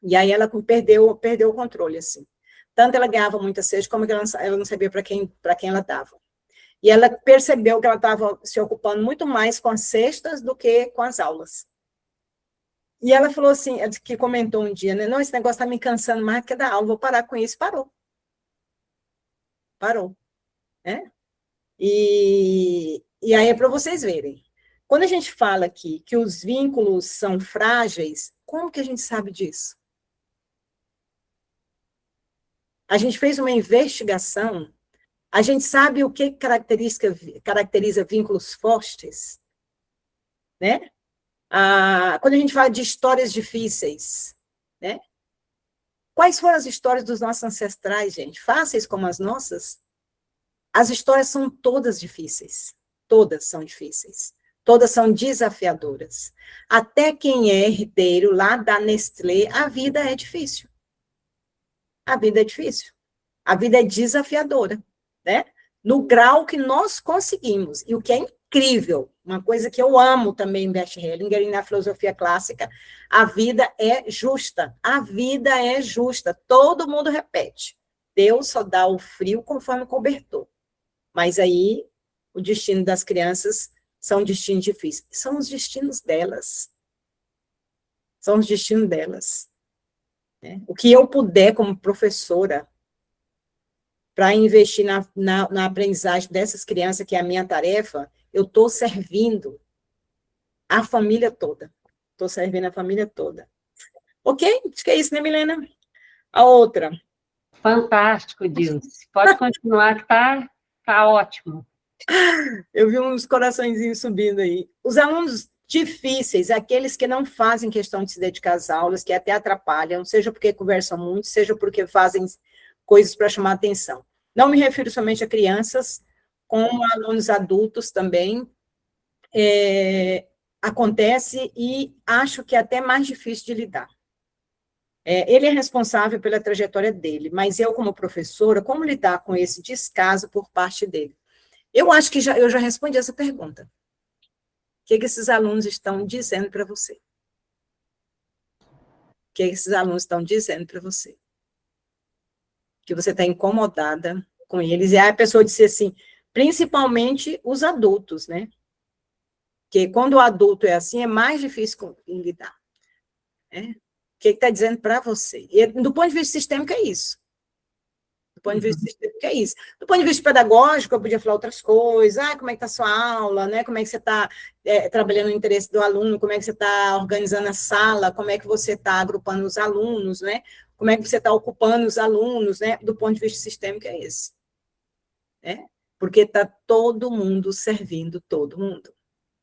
E aí ela perdeu o controle, assim. Tanto ela ganhava muita cesta, como ela não sabia para quem ela dava. E ela percebeu que ela estava se ocupando muito mais com as cestas do que com as aulas. E ela falou assim, que comentou um dia, né? Não, esse negócio está me cansando mais do que dar aula, vou parar com isso. Parou. Parou. Né? E aí é para vocês verem. Quando a gente fala aqui que os vínculos são frágeis, como que a gente sabe disso? A gente fez uma investigação, a gente sabe o que caracteriza vínculos fortes, né? Quando a gente fala de histórias difíceis, né? Quais foram as histórias dos nossos ancestrais, gente? Fáceis como as nossas? As histórias são todas difíceis. Todas são difíceis. Todas são desafiadoras. Até quem é herdeiro lá da Nestlé, a vida é difícil. A vida é difícil. A vida é desafiadora, né? No grau que nós conseguimos. E o que é incrível, uma coisa que eu amo também em Bert Hellinger e na filosofia clássica, a vida é justa. A vida é justa. Todo mundo repete. Deus só dá o frio conforme o cobertor. Mas aí, o destino das crianças são destinos difíceis. São os destinos delas. São os destinos delas. Né? O que eu puder, como professora, para investir na aprendizagem dessas crianças, que é a minha tarefa, eu estou servindo a família toda. Estou servindo a família toda. Ok? Acho que é isso, né, Milena? A outra. Fantástico, Dilce. Pode continuar, que tá ótimo. Eu vi uns coraçõezinhos subindo aí. Os alunos difíceis, aqueles que não fazem questão de se dedicar às aulas, que até atrapalham, seja porque conversam muito, seja porque fazem coisas para chamar atenção. Não me refiro somente a crianças, como alunos adultos também, acontece e acho que é até mais difícil de lidar. Ele é responsável pela trajetória dele, mas eu, como professora, como lidar com esse descaso por parte dele? Eu acho que eu já respondi essa pergunta. O que esses alunos estão dizendo para você? O que esses alunos estão dizendo para você? Que você está incomodada com eles. E aí a pessoa disse assim, principalmente os adultos, né? Porque quando o adulto é assim, é mais difícil lidar. Né? O que está dizendo para você? E, do ponto de vista sistêmico, é isso. Do ponto de vista sistêmico, que é isso. Do ponto de vista pedagógico, eu podia falar outras coisas, como é que está a sua aula, né? Como é que você está trabalhando o interesse do aluno, como é que você está organizando a sala, como é que você está agrupando os alunos, né? Como é que você está ocupando os alunos, né? Do ponto de vista sistêmico, é esse. Né? Porque está todo mundo servindo todo mundo.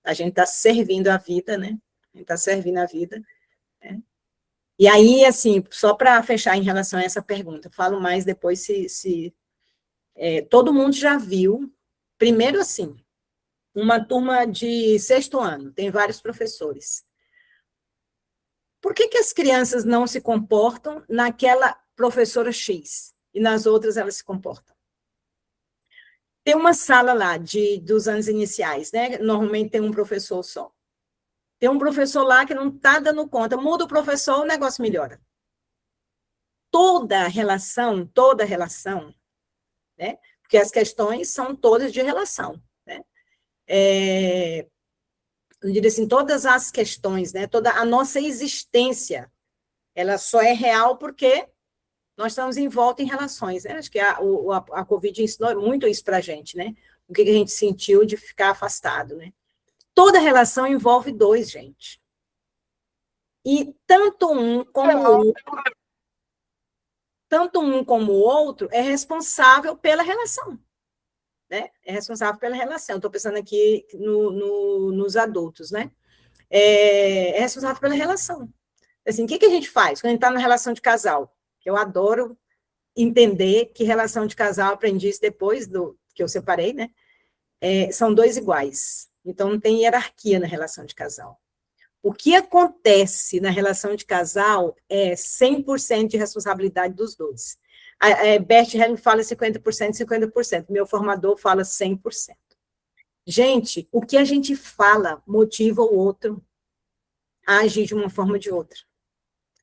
A gente está servindo a vida, né? A gente está servindo a vida, né? E aí, assim, só para fechar em relação a essa pergunta, falo mais depois se todo mundo já viu, primeiro assim, uma turma de 6º ano, tem vários professores. Por que as crianças não se comportam naquela professora X e nas outras elas se comportam? Tem uma sala lá dos anos iniciais, né? Normalmente tem um professor só. Tem um professor lá que não está dando conta, muda o professor, o negócio melhora. Toda relação, né? Porque as questões são todas de relação, né? Eu diria assim, todas as questões, né? Toda a nossa existência, ela só é real porque nós estamos envoltos em relações, né? Acho que a Covid ensinou muito isso para a gente, né? O que a gente sentiu de ficar afastado, né? Toda relação envolve dois, gente. E tanto um como o outro é responsável pela relação, né? É responsável pela relação. Estou pensando aqui nos adultos, né? É responsável pela relação. Assim, o que a gente faz quando a gente está na relação de casal? Eu adoro entender que relação de casal, aprendi isso depois que eu separei, né? São dois iguais. Então, não tem hierarquia na relação de casal. O que acontece na relação de casal é 100% de responsabilidade dos dois. Bert Helling fala 50%, 50%. Meu formador fala 100%. Gente, o que a gente fala motiva o outro a agir de uma forma ou de outra.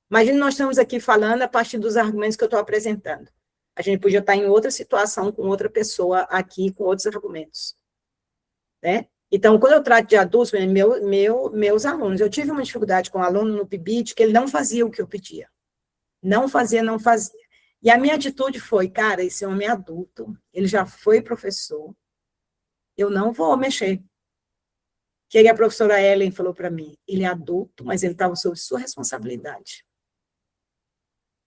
Imagina, nós estamos aqui falando a partir dos argumentos que eu estou apresentando. A gente podia estar em outra situação com outra pessoa aqui, com outros argumentos. Né? Então, quando eu trato de adultos, meus alunos, eu tive uma dificuldade com um aluno no PIBIT que ele não fazia o que eu pedia. Não fazia. E a minha atitude foi, cara, esse homem é adulto, ele já foi professor, eu não vou mexer. O que a professora Ellen falou para mim? Ele é adulto, mas ele estava sob sua responsabilidade.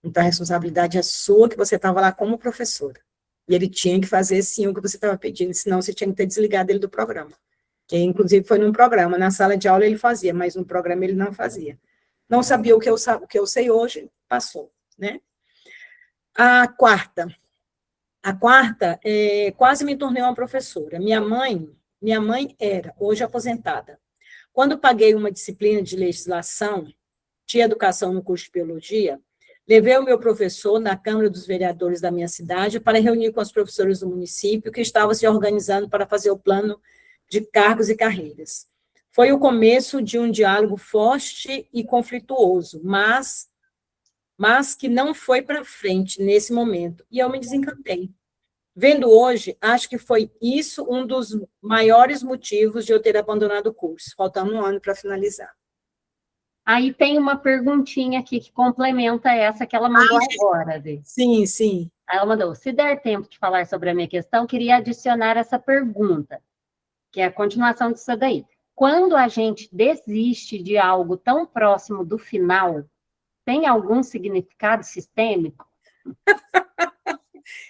Então, a responsabilidade é sua, que você estava lá como professora. E ele tinha que fazer, sim, o que você estava pedindo, senão você tinha que ter desligado ele do programa. Que, inclusive, foi num programa. Na sala de aula ele fazia, mas no programa ele não fazia. Não sabia o que eu sei hoje, passou, né? A quarta, quase me tornei uma professora. Minha mãe era, hoje aposentada. Quando paguei uma disciplina de legislação, de educação no curso de biologia, levei o meu professor na Câmara dos Vereadores da minha cidade para reunir com os professores do município que estavam se organizando para fazer o plano de cargos e carreiras. Foi o começo de um diálogo forte e conflituoso, mas que não foi para frente nesse momento, e eu me desencantei. Vendo hoje, acho que foi isso um dos maiores motivos de eu ter abandonado o curso, faltando 1 ano para finalizar. Aí tem uma perguntinha aqui que complementa essa que ela mandou agora, Dê. Sim, sim. Ela mandou, se der tempo de falar sobre a minha questão, queria adicionar essa pergunta, que é a continuação disso daí. Quando a gente desiste de algo tão próximo do final, tem algum significado sistêmico?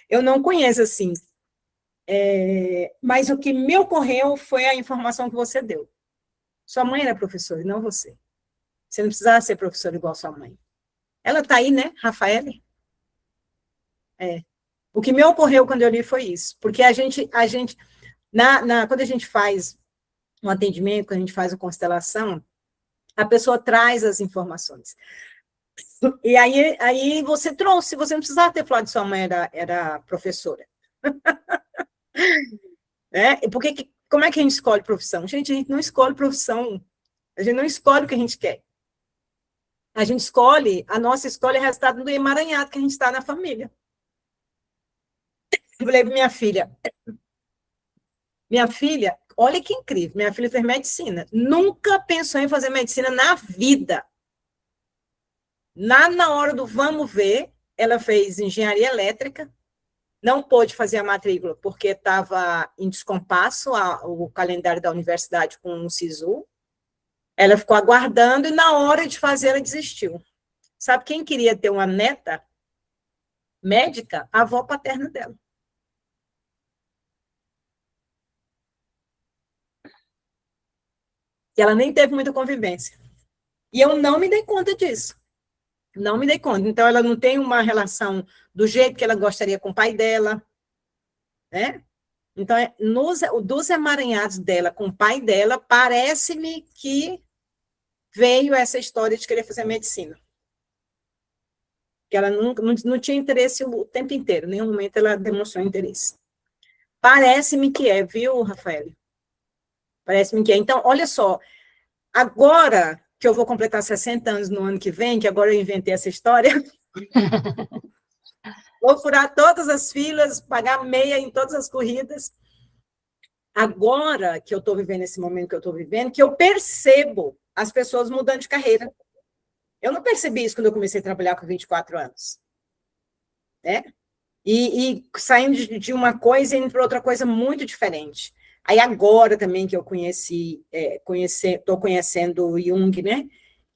Eu não conheço assim. Mas o que me ocorreu foi a informação que você deu. Sua mãe era professora, e não você. Você não precisava ser professora igual sua mãe. Ela está aí, né, Rafaele? O que me ocorreu quando eu li foi isso. Porque quando a gente faz um atendimento, quando a gente faz uma constelação, a pessoa traz as informações. E aí você trouxe, você não precisava ter falado que sua mãe era professora. Porque como é que a gente escolhe profissão? Gente, a gente não escolhe profissão. A gente não escolhe o que a gente quer. A gente escolhe, a nossa escolha é resultado do emaranhado que a gente está na família. Eu falei para minha filha, olha que incrível, minha filha fez medicina, nunca pensou em fazer medicina na vida. Na hora do vamos ver, ela fez engenharia elétrica, não pôde fazer a matrícula porque estava em descompasso o calendário da universidade com o SISU. Ela ficou aguardando e, na hora de fazer, ela desistiu. Sabe quem queria ter uma neta médica? A avó paterna dela. E ela nem teve muita convivência. E eu não me dei conta disso. Não me dei conta. Então, ela não tem uma relação do jeito que ela gostaria com o pai dela, né? Então, dos emaranhados dela com o pai dela, parece-me que veio essa história de querer fazer medicina. Que ela não tinha interesse o tempo inteiro, em nenhum momento ela demonstrou interesse. Parece-me que é, viu, Rafael? Parece-me que é. Então, olha só, agora que eu vou completar 60 anos no ano que vem, que agora eu inventei essa história, vou furar todas as filas, pagar meia em todas as corridas. Agora que eu estou vivendo esse momento que eu estou vivendo, que eu percebo as pessoas mudando de carreira. Eu não percebi isso quando eu comecei a trabalhar com 24 anos. Né? E saindo de uma coisa e indo para outra coisa muito diferente. Aí agora também que eu estou conhecendo o Jung, né?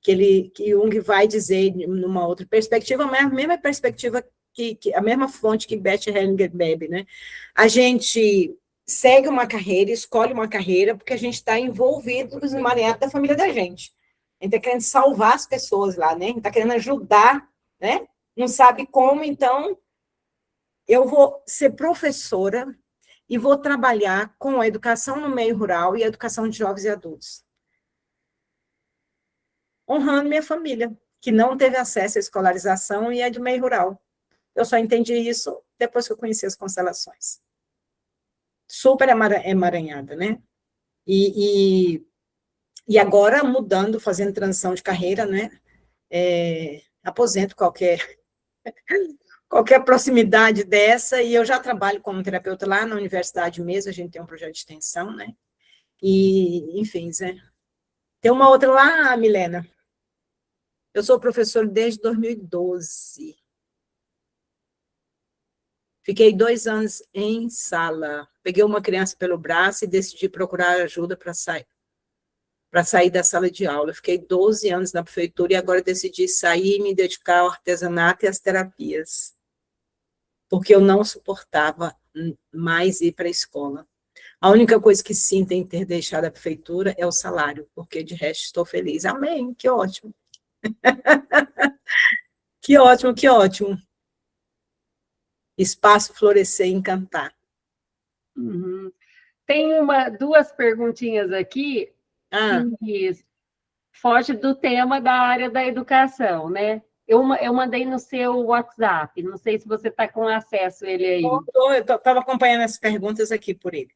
Que Jung vai dizer numa outra perspectiva, mas a mesma perspectiva a mesma fonte que Beth Hellinger bebe, né? A gente segue uma carreira, escolhe uma carreira, porque a gente está envolvido nos emaranhados da família da gente. A gente está querendo salvar as pessoas lá, né? A gente está querendo ajudar, né? Não sabe como, então eu vou ser professora e vou trabalhar com a educação no meio rural e a educação de jovens e adultos. Honrando minha família, que não teve acesso à escolarização e é do meio rural. Eu só entendi isso depois que eu conheci as constelações. Super emaranhada, né? E agora, mudando, fazendo transição de carreira, né? Aposento qualquer proximidade dessa, e eu já trabalho como terapeuta lá na universidade mesmo, a gente tem um projeto de extensão, né? E, enfim, né? Tem uma outra lá, Milena. Eu sou professora desde 2012. Fiquei 2 anos em sala. Peguei uma criança pelo braço e decidi procurar ajuda para sair da sala de aula. Fiquei 12 anos na prefeitura e agora decidi sair e me dedicar ao artesanato e às terapias. Porque eu não suportava mais ir para a escola. A única coisa que sinto em ter deixado a prefeitura é o salário, porque de resto estou feliz. Amém, que ótimo. Que ótimo, que ótimo. Espaço florescer e encantar. Uhum. Tem duas perguntinhas aqui que foge do tema da área da educação, né? Eu mandei no seu WhatsApp, não sei se você está com acesso a ele aí. Eu estava acompanhando as perguntas aqui por ele.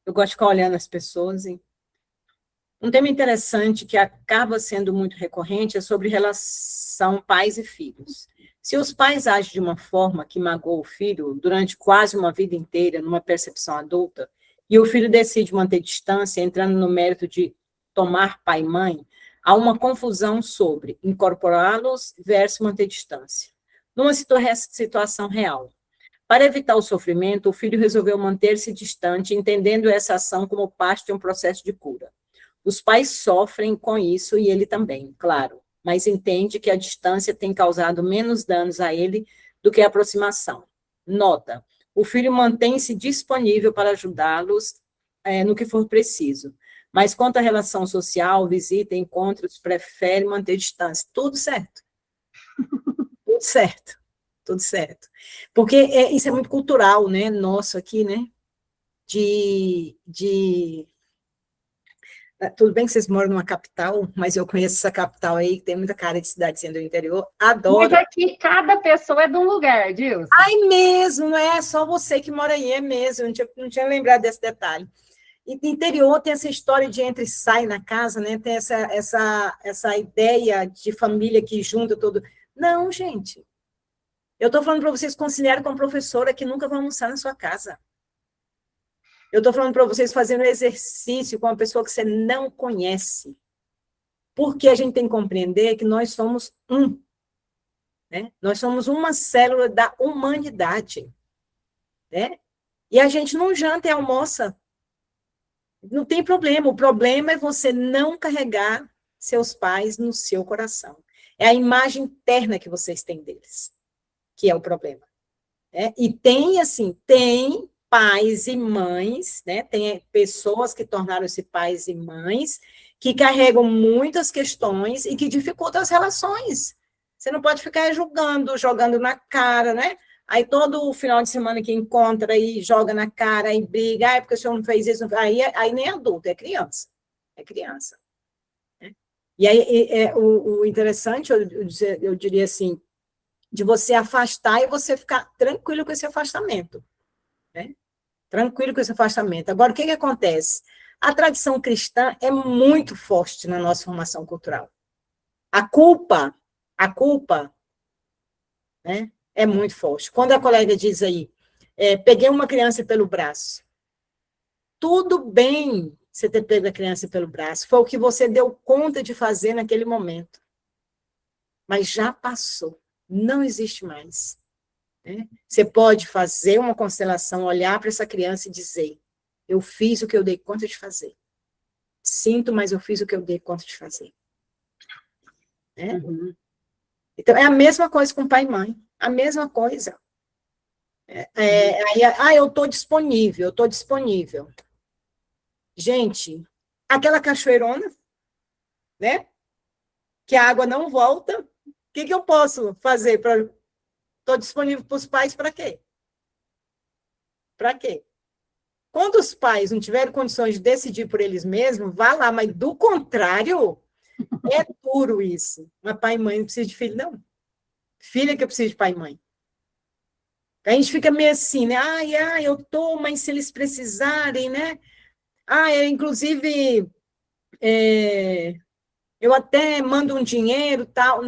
Eu gosto de ficar olhando as pessoas. Um tema interessante que acaba sendo muito recorrente é sobre relação pais e filhos. Se os pais agem de uma forma que magoa o filho durante quase uma vida inteira, numa percepção adulta, e o filho decide manter distância, entrando no mérito de tomar pai e mãe, há uma confusão sobre incorporá-los versus manter distância. Numa situação real, para evitar o sofrimento, o filho resolveu manter-se distante, entendendo essa ação como parte de um processo de cura. Os pais sofrem com isso e ele também, claro, mas entende que a distância tem causado menos danos a ele do que a aproximação. Nota, o filho mantém-se disponível para ajudá-los no que for preciso, mas quanto à relação social, visita, encontros, prefere manter distância. Tudo certo. Tudo certo. Tudo certo. Porque isso é muito cultural, né? Nosso aqui, né? Tudo bem que vocês moram numa capital, mas eu conheço essa capital aí, que tem muita cara de cidadezinha do interior. Adoro. Mas aqui cada pessoa é de um lugar, Dilson. Ai, mesmo, não é só você que mora aí, é mesmo. Eu não tinha lembrado desse detalhe. E no interior tem essa história de entra e sai na casa, né? Tem essa ideia de família que junta todo. Não, gente. Eu estou falando para vocês conciliar com a professora que nunca vai almoçar na sua casa. Eu estou falando para vocês fazendo exercício com uma pessoa que você não conhece. Porque a gente tem que compreender que nós somos um. né? Nós somos uma célula da humanidade, né? E a gente não janta e almoça. Não tem problema. O problema é você não carregar seus pais no seu coração. É a imagem interna que vocês têm deles, que é o problema. Né? E tem, assim, tem pais e mães, né? Tem pessoas que tornaram-se pais e mães que carregam muitas questões e que dificultam as relações. Você não pode ficar julgando, jogando na cara, né? Aí todo final de semana que encontra e joga na cara e briga, porque o senhor não fez isso, aí nem é adulto, é criança. É criança. Né? E aí o interessante, eu diria assim, de você afastar e você ficar tranquilo com esse afastamento. Né? Tranquilo com esse afastamento. Agora, o que acontece? A tradição cristã é muito forte na nossa formação cultural. A culpa, né, é muito forte. Quando a colega diz aí, peguei uma criança pelo braço, tudo bem você ter pego a criança pelo braço, foi o que você deu conta de fazer naquele momento. Mas já passou, não existe mais. Né? Você pode fazer uma constelação, olhar para essa criança e dizer, eu fiz o que eu dei conta de fazer. Sinto, mas eu fiz o que eu dei conta de fazer. Né? Uhum. Então, é a mesma coisa com pai e mãe. A mesma coisa. Eu estou disponível, eu estou disponível. Gente, aquela cachoeirona, né? Que a água não volta, o que eu posso fazer? Estou disponível para os pais para quê? Para quê? Quando os pais não tiverem condições de decidir por eles mesmos, vá lá, mas do contrário, é duro isso. Mas pai e mãe não precisa de filho, não. Filha que precisa de pai e mãe. A gente fica meio assim, né? Eu tô, mas se eles precisarem, né? Inclusive, eu até mando um dinheiro, tal.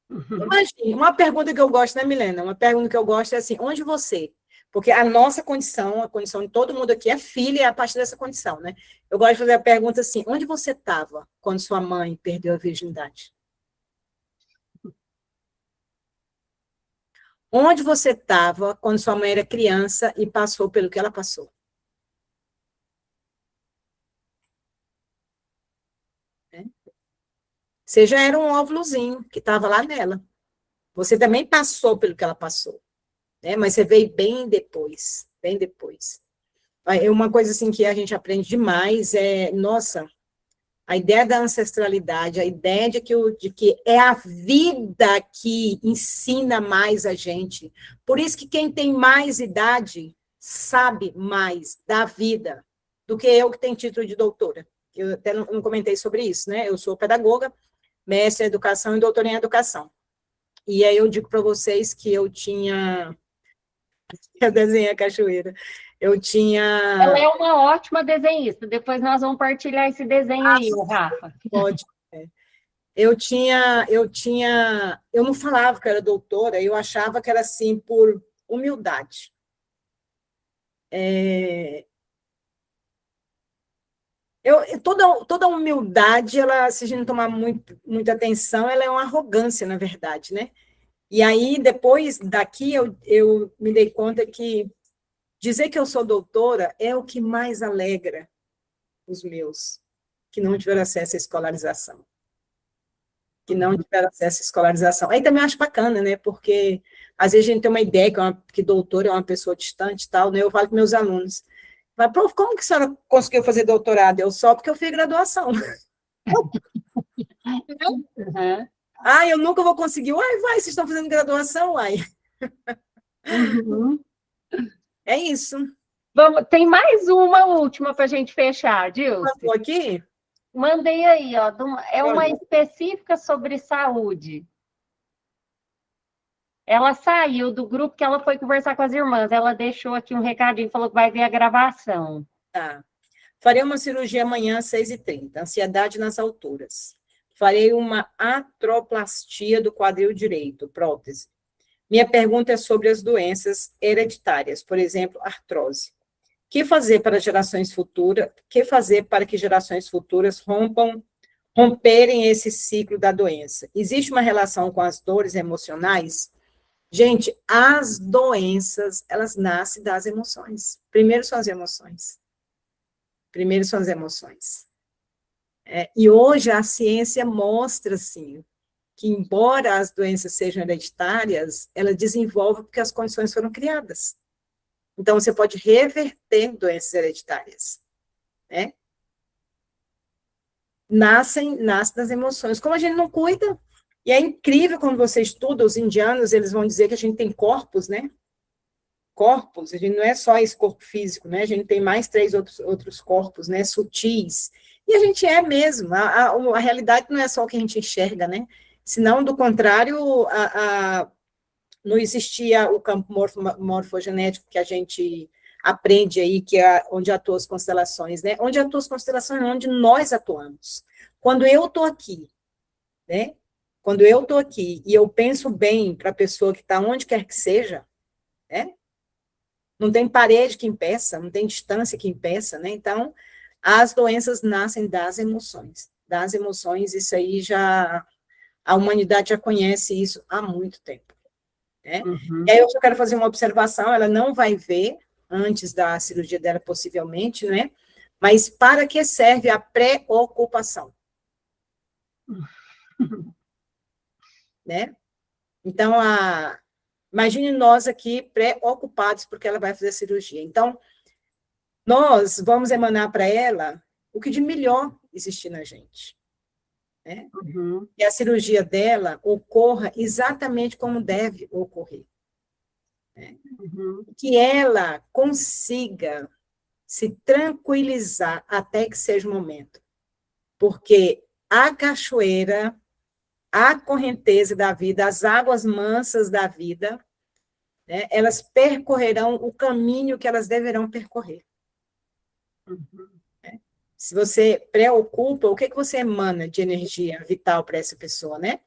Imagina, uma pergunta que eu gosto, né, Milena? Uma pergunta que eu gosto é assim, onde você? Porque a nossa condição, a condição de todo mundo aqui é filha e é a partir dessa condição, né? Eu gosto de fazer a pergunta assim, onde você estava quando sua mãe perdeu a virgindade? Onde você estava quando sua mãe era criança e passou pelo que ela passou? Né? Você já era um óvulozinho que estava lá nela. Você também passou pelo que ela passou, né? Mas você veio bem depois, bem depois. Uma coisa assim que a gente aprende demais nossa, a ideia da ancestralidade, a ideia de que é a vida que ensina mais a gente. Por isso que quem tem mais idade sabe mais da vida do que eu que tenho título de doutora. Eu até não comentei sobre isso, né? Eu sou pedagoga, mestre em educação e doutora em educação. E aí eu digo para vocês que eu desenhei a cachoeira. Ela é uma ótima desenhista. Depois nós vamos partilhar esse desenho aí, Rafa. Pode. Eu não falava que era doutora, eu achava que era assim por humildade. Toda humildade, ela, se a gente não tomar muita atenção, ela é uma arrogância, na verdade, né? E aí, depois daqui, eu me dei conta que dizer que eu sou doutora é o que mais alegra os meus, que não tiveram acesso à escolarização. Que não tiveram acesso à escolarização. Aí também eu acho bacana, né? Porque às vezes a gente tem uma ideia que doutor é uma pessoa distante e tal, né? Eu falo com meus alunos, mas, prof, como que a senhora conseguiu fazer doutorado? Eu só porque eu fiz graduação. Uhum. Eu nunca vou conseguir. Vocês estão fazendo graduação? Uhum. É isso. Tem mais uma última para a gente fechar, Dilce. Mandou aqui? Mandei aí, ó. É uma específica sobre saúde. Ela saiu do grupo que ela foi conversar com as irmãs. Ela deixou aqui um recadinho, falou que vai ver a gravação. Tá. Farei uma cirurgia amanhã às 6h30. Ansiedade nas alturas. Farei uma artroplastia do quadril direito, prótese. Minha pergunta é sobre as doenças hereditárias, por exemplo, artrose. Que fazer para que gerações futuras rompam romperem esse ciclo da doença. Existe uma relação com as dores emocionais? Gente, as doenças, elas nascem das emoções. Primeiro são as emoções. Primeiro são as emoções. E hoje a ciência mostra, assim, que embora as doenças sejam hereditárias, ela desenvolve porque as condições foram criadas. Então, você pode reverter doenças hereditárias, né? Nascem das emoções. Como a gente não cuida, e é incrível quando você estuda, os indianos, eles vão dizer que a gente tem corpos, né? Corpos, a gente não é só esse corpo físico, né? A gente tem mais 3 outros corpos, né? Sutis. E a gente é mesmo. A realidade não é só o que a gente enxerga, né? Senão, do contrário, não existia o campo morfogenético que a gente aprende aí, que é onde atuam as constelações, né? Onde atuam as constelações é onde nós atuamos. Quando eu estou aqui, né? Quando eu estou aqui e eu penso bem para a pessoa que está onde quer que seja, né? Não tem parede que impeça, não tem distância que impeça, né? Então, as doenças nascem das emoções. Das emoções, isso aí já... A humanidade já conhece isso há muito tempo, né? Uhum. E aí eu só quero fazer uma observação, ela não vai ver antes da cirurgia dela, possivelmente, né? Mas para que serve a preocupação? Né? Então, imagine nós aqui preocupados porque ela vai fazer a cirurgia. Então, nós vamos emanar para ela o que de melhor existir na gente. Né? Uhum. E a cirurgia dela ocorra exatamente como deve ocorrer. Né? Uhum. Que ela consiga se tranquilizar até que seja o momento. Porque a cachoeira, a correnteza da vida, as águas mansas da vida, né, elas percorrerão o caminho que elas deverão percorrer. Uhum. Né? Se você preocupa, o que você emana de energia vital para essa pessoa, né?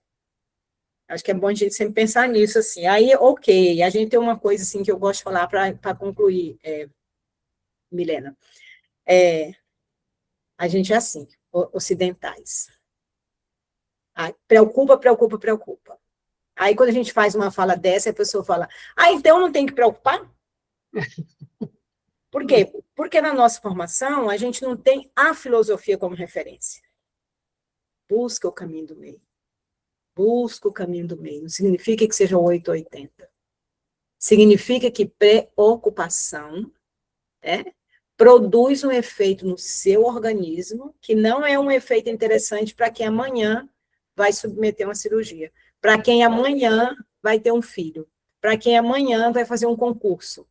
Acho que é bom a gente sempre pensar nisso, assim. Aí, ok, a gente tem uma coisa, assim, que eu gosto de falar para concluir, Milena. A gente é assim, ocidentais. Preocupa, preocupa, preocupa. Aí, quando a gente faz uma fala dessa, a pessoa fala, então não tem que preocupar? Por quê? Porque na nossa formação, a gente não tem a filosofia como referência. Busca o caminho do meio. Busca o caminho do meio. Não significa que seja 8 ou 80. Significa que preocupação produz um efeito no seu organismo que não é um efeito interessante para quem amanhã vai submeter uma cirurgia, para quem amanhã vai ter um filho, para quem amanhã vai fazer um concurso,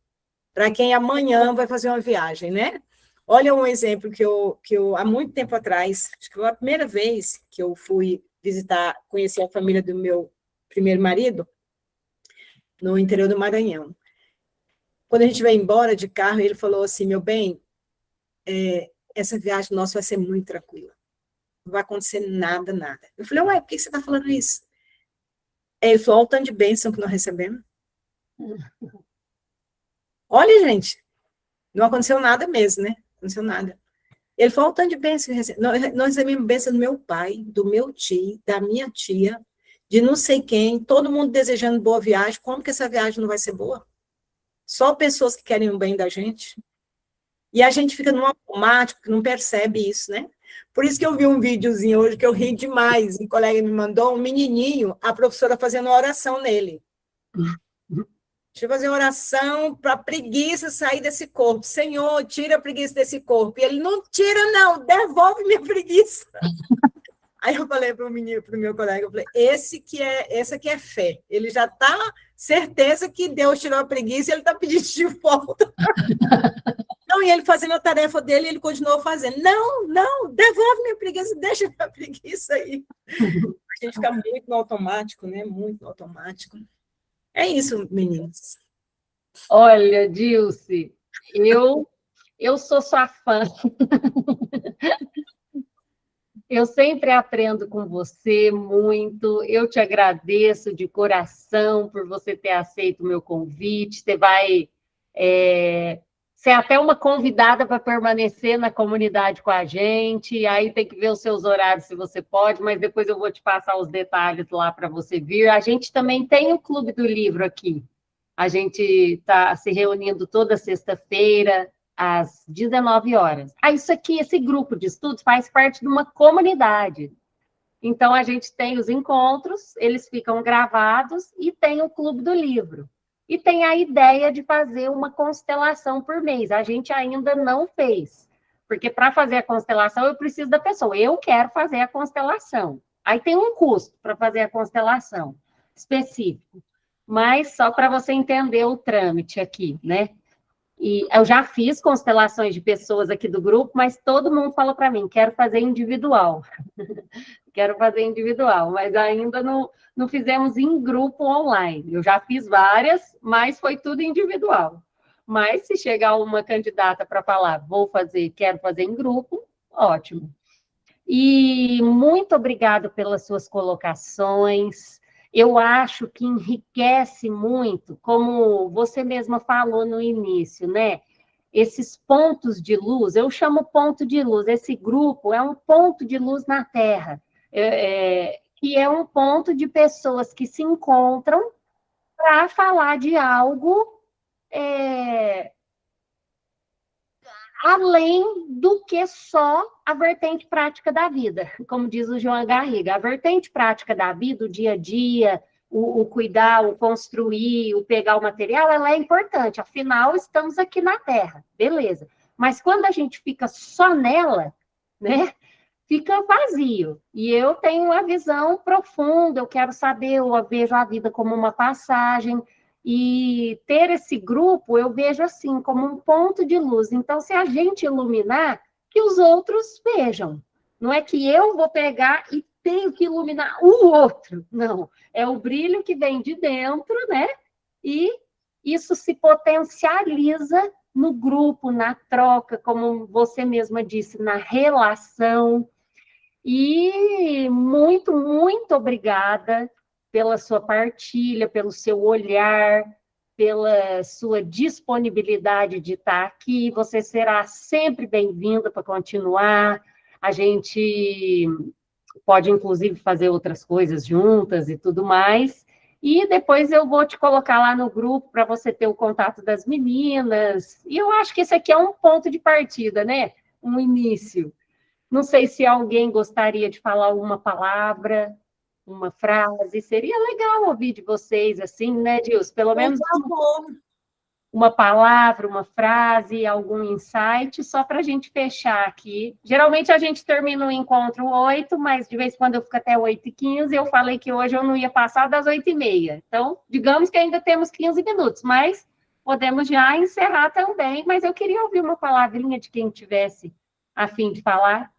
para quem amanhã vai fazer uma viagem, né? Olha um exemplo que eu há muito tempo atrás, acho que foi a primeira vez que eu fui visitar, conhecer a família do meu primeiro marido, no interior do Maranhão. Quando a gente vai embora de carro, ele falou assim, meu bem, essa viagem nossa vai ser muito tranquila. Não vai acontecer nada, nada. Eu falei, ué, por que você está falando isso? Ele falou, olha o tanto de bênção que nós recebemos. Olha, gente, não aconteceu nada mesmo, né? Não aconteceu nada. Ele falou, olha o tanto de bênção que recebemos. Nós recebemos bênção do meu pai, do meu tio, da minha tia, de não sei quem, todo mundo desejando boa viagem. Como que essa viagem não vai ser boa? Só pessoas que querem o bem da gente. E a gente fica num automático, que não percebe isso, né? Por isso que eu vi um videozinho hoje que eu ri demais. Um colega me mandou, um menininho, a professora fazendo uma oração nele. Deixa eu fazer uma oração para a preguiça sair desse corpo. Senhor, tira a preguiça desse corpo. E ele, não tira não, devolve minha preguiça. Aí eu falei para o meu colega, eu falei, essa aqui é fé. Ele já está certeza que Deus tirou a preguiça e ele está pedindo de volta. Não, e ele fazendo a tarefa dele, ele continuou fazendo. Não, devolve minha preguiça, deixa minha preguiça aí. A gente fica muito no automático, né? Muito no automático. É isso, meninas. Olha, Dilce, eu sou sua fã. Eu sempre aprendo com você muito. Eu te agradeço de coração por você ter aceito o meu convite. Você vai Você é até uma convidada para permanecer na comunidade com a gente, aí tem que ver os seus horários se você pode, mas depois eu vou te passar os detalhes lá para você vir. A gente também tem o Clube do Livro aqui. A gente está se reunindo toda sexta-feira, às 19 horas. Isso aqui, esse grupo de estudos, faz parte de uma comunidade. Então, a gente tem os encontros, eles ficam gravados, e tem o Clube do Livro. E tem a ideia de fazer uma constelação por mês. A gente ainda não fez, porque para fazer a constelação eu preciso da pessoa. Eu quero fazer a constelação. Aí tem um custo para fazer a constelação específico, mas só para você entender o trâmite aqui, né? E eu já fiz constelações de pessoas aqui do grupo, mas todo mundo fala para mim, quero fazer individual. Quero fazer individual, mas ainda não fizemos em grupo online. Eu já fiz várias, mas foi tudo individual. Mas se chegar uma candidata para falar, quero fazer em grupo, ótimo. E muito obrigada pelas suas colocações. Eu acho que enriquece muito, como você mesma falou no início, né? Esses pontos de luz, eu chamo ponto de luz, esse grupo é um ponto de luz na Terra, que é um ponto de pessoas que se encontram para falar de algo além do que só a vertente prática da vida, como diz o João Garriga, a vertente prática da vida, o dia a dia, o cuidar, o construir, o pegar o material, ela é importante, afinal, estamos aqui na Terra, beleza. Mas quando a gente fica só nela, né, fica vazio. E eu tenho uma visão profunda, eu quero saber, eu vejo a vida como uma passagem, e ter esse grupo, eu vejo assim, como um ponto de luz. Então, se a gente iluminar, que os outros vejam. Não é que eu vou pegar e tenho que iluminar o outro. Não, é o brilho que vem de dentro, né? E isso se potencializa no grupo, na troca, como você mesma disse, na relação. E muito, muito obrigada pela sua partilha, pelo seu olhar, pela sua disponibilidade de estar aqui. Você será sempre bem-vinda para continuar. A gente pode, inclusive, fazer outras coisas juntas e tudo mais. E depois eu vou te colocar lá no grupo para você ter o contato das meninas. E eu acho que esse aqui é um ponto de partida, né? Um início. Não sei se alguém gostaria de falar uma palavra, uma frase. Seria legal ouvir de vocês, assim, né, Dilson? Pelo menos uma palavra, uma frase, algum insight, só para a gente fechar aqui. Geralmente a gente termina o encontro 8, mas de vez em quando eu fico até 8h15. Eu falei que hoje eu não ia passar das 8h30. Então, digamos que ainda temos 15 minutos, mas podemos já encerrar também. Mas eu queria ouvir uma palavrinha de quem tivesse a fim de falar.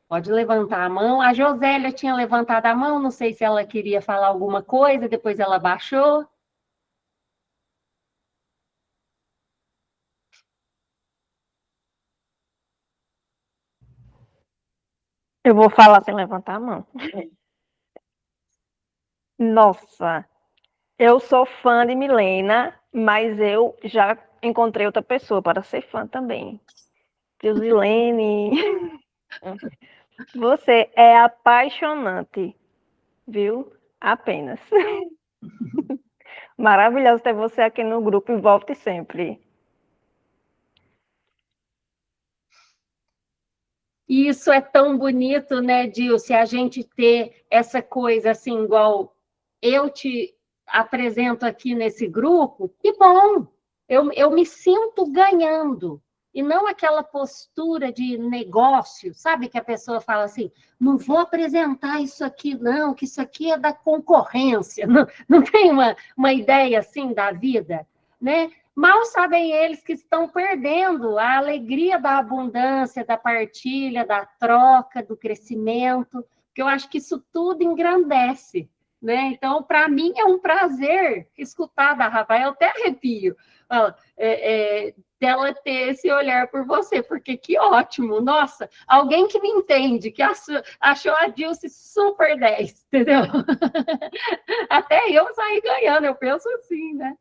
Pode levantar a mão. A Josélia tinha levantado a mão, não sei se ela queria falar alguma coisa, depois ela baixou. Eu vou falar sem levantar a mão. Nossa, eu sou fã de Milena, mas eu já encontrei outra pessoa para ser fã também. Dilzilene, você é apaixonante, viu? Apenas. Maravilhoso ter você aqui no grupo e volte sempre. Isso é tão bonito, né, Dilce, a gente ter essa coisa assim, igual eu te apresento aqui nesse grupo, que bom, eu me sinto ganhando, e não aquela postura de negócio, sabe, que a pessoa fala assim, não vou apresentar isso aqui não, que isso aqui é da concorrência, não tem uma ideia assim da vida, né? Mal sabem eles que estão perdendo a alegria da abundância, da partilha, da troca, do crescimento, que eu acho que isso tudo engrandece, né? Então, para mim é um prazer escutar da Rafael, até arrepio, dela ter esse olhar por você, porque que ótimo, nossa, alguém que me entende, que achou a Dilce super 10, entendeu? Até eu saí ganhando, eu penso assim, né?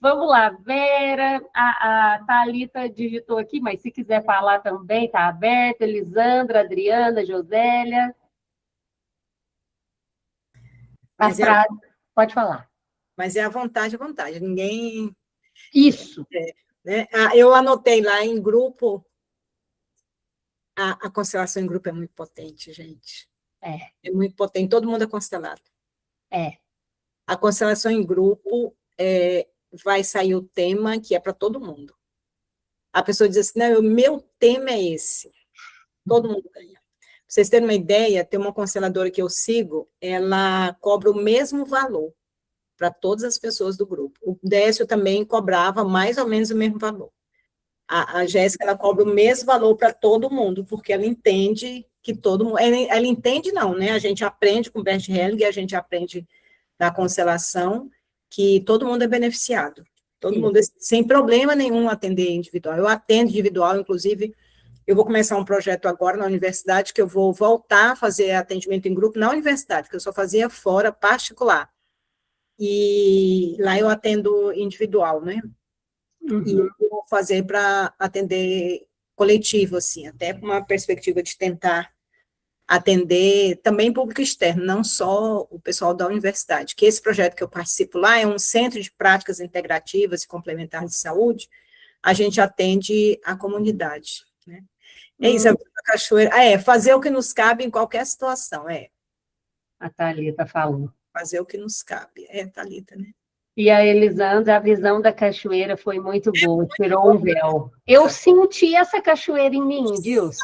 Vamos lá, Vera, a Thalita digitou aqui, mas se quiser falar também, está aberto. Elisandra, Adriana, Josélia. A frase, pode falar. Mas é à vontade, ninguém... Isso. Né? Eu anotei lá em grupo, a constelação em grupo é muito potente, gente. É muito potente, todo mundo é constelado. A constelação em grupo vai sair o tema que é para todo mundo. A pessoa diz assim, não, o meu tema é esse. Todo mundo ganha. Para vocês terem uma ideia, tem uma consteladora que eu sigo, ela cobra o mesmo valor para todas as pessoas do grupo. O Décio também cobrava mais ou menos o mesmo valor. A Jéssica, ela cobra o mesmo valor para todo mundo, porque ela entende que todo mundo... Ela entende não, né? A gente aprende com o Bert Helling, a gente aprende na constelação, que todo mundo é beneficiado. Todo mundo, sem problema nenhum, atender individual. Eu atendo individual, inclusive, eu vou começar um projeto agora na universidade, que eu vou voltar a fazer atendimento em grupo na universidade, que eu só fazia fora, particular. E lá eu atendo individual, né? E eu vou fazer para atender coletivo, assim, até com uma perspectiva de tentar atender também público externo, não só o pessoal da universidade, que esse projeto que eu participo lá é um centro de práticas integrativas e complementares de saúde, a gente atende a comunidade, né? É isso, a cachoeira, fazer o que nos cabe em qualquer situação, A Thalita falou. Fazer o que nos cabe, Thalita, né? E a Elisandra, a visão da cachoeira foi muito boa, tirou um véu. Eu senti essa cachoeira em mim, Dilson.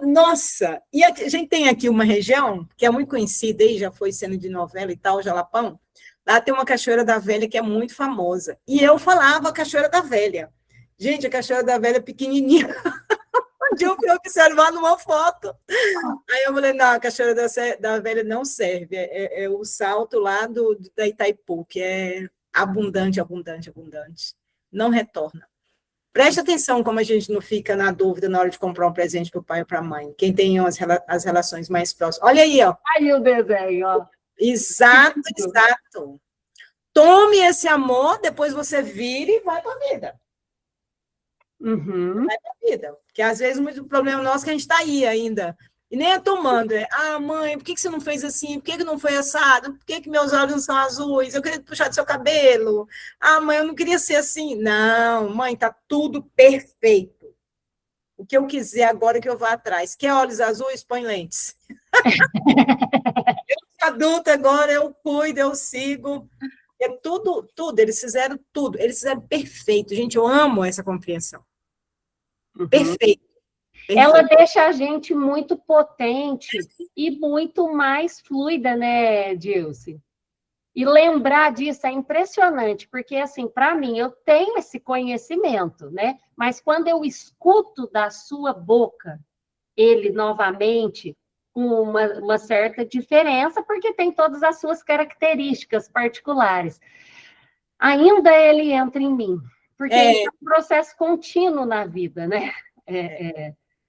Nossa, e a gente tem aqui uma região que é muito conhecida, aí já foi sendo de novela e tal, Jalapão, lá tem uma Cachoeira da Velha que é muito famosa, e eu falava Cachoeira da Velha. Gente, a Cachoeira da Velha é pequenininha, onde eu fui observar numa foto. Aí eu falei, não, a Cachoeira da Velha não serve, é o salto lá da Itaipu, que é abundante, não retorna. Preste atenção como a gente não fica na dúvida na hora de comprar um presente para o pai ou para a mãe, quem tem as relações mais próximas. Olha aí, ó. Aí o desenho, ó. Exato. Tome esse amor, depois você vira e vai para a vida. Vai para a vida. Porque às vezes muito problema nosso é que a gente está aí ainda. E nem é tomando. Mãe, por que você não fez assim? Por que não foi assado? Por que meus olhos não são azuis? Eu queria puxar do seu cabelo. Mãe, eu não queria ser assim. Não, mãe, tá tudo perfeito. O que eu quiser agora que eu vou atrás. Quer olhos azuis? Põe lentes. Eu sou adulta agora, eu cuido, eu sigo. É tudo. Eles fizeram tudo. Eles fizeram perfeito. Gente, eu amo essa compreensão. Perfeito. Ela deixa a gente muito potente e muito mais fluida, né, Dilce? E lembrar disso é impressionante, porque, assim, para mim, eu tenho esse conhecimento, né? Mas quando eu escuto da sua boca ele novamente, com uma certa diferença, porque tem todas as suas características particulares, ainda ele entra em mim, porque é um processo contínuo na vida, né?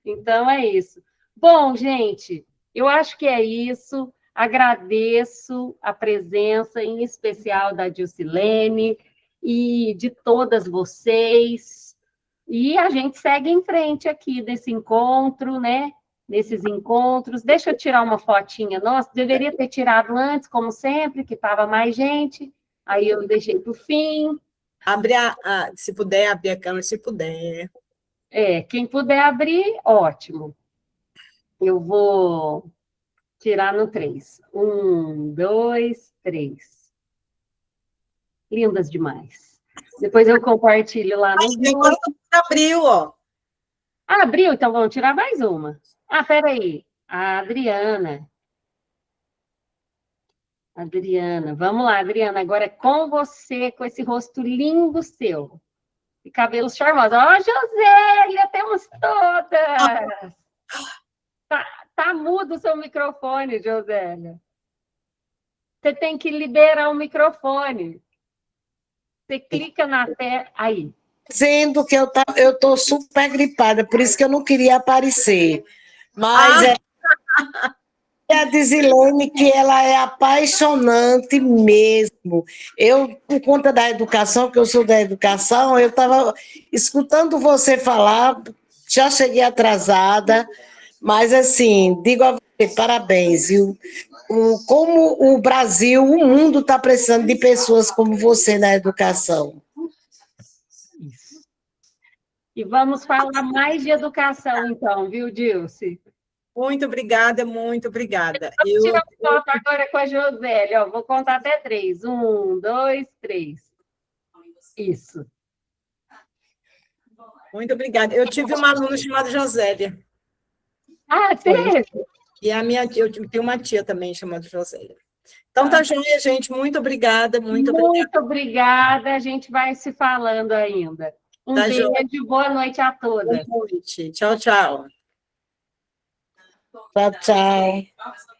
Então, é isso. Bom, gente, eu acho que é isso. Agradeço a presença, em especial da Dilcilene e de todas vocês. E a gente segue em frente aqui desse encontro, né? Nesses encontros. Deixa eu tirar uma fotinha. Nossa, deveria ter tirado antes, como sempre, que estava mais gente. Aí eu deixei para o fim. Se puder, abrir a câmera, se puder. Quem puder abrir, ótimo. Eu vou tirar no 3. 1, 2, 3. Lindas demais. Depois eu compartilho lá no grupo. Abriu, ó. Abriu, então vamos tirar mais uma. Peraí. A Adriana. Vamos lá, Adriana. Agora é com você, com esse rosto lindo seu. E cabelos charmosos. Josélia, temos todas! Tá mudo o seu microfone, Josélia. Você tem que liberar o microfone. Você clica na tela. Aí. Dizendo que eu estou super gripada, por isso que eu não queria aparecer. Mas a Dizilene, que ela é apaixonante mesmo. Eu, por conta da educação, que eu sou da educação, eu estava escutando você falar, já cheguei atrasada, mas assim, digo a você, parabéns, viu? Como o Brasil, o mundo está precisando de pessoas como você na educação. E vamos falar mais de educação, então, viu, Dilce? Muito obrigada, muito obrigada. Vamos tirar uma foto agora com a Josélia. Ó, vou contar até 3. 1, 2, 3. Isso. Muito obrigada. Eu tive uma aluna chamada Josélia. Ah, teve? E a minha tia, eu tenho uma tia também chamada Josélia. Então, tá joia, gente. Muito obrigada, muito obrigada. Muito obrigada. A gente vai se falando ainda. Um Tá beijo, joia. boa noite a todas. Boa noite. Tchau, tchau. Tchau, tchau.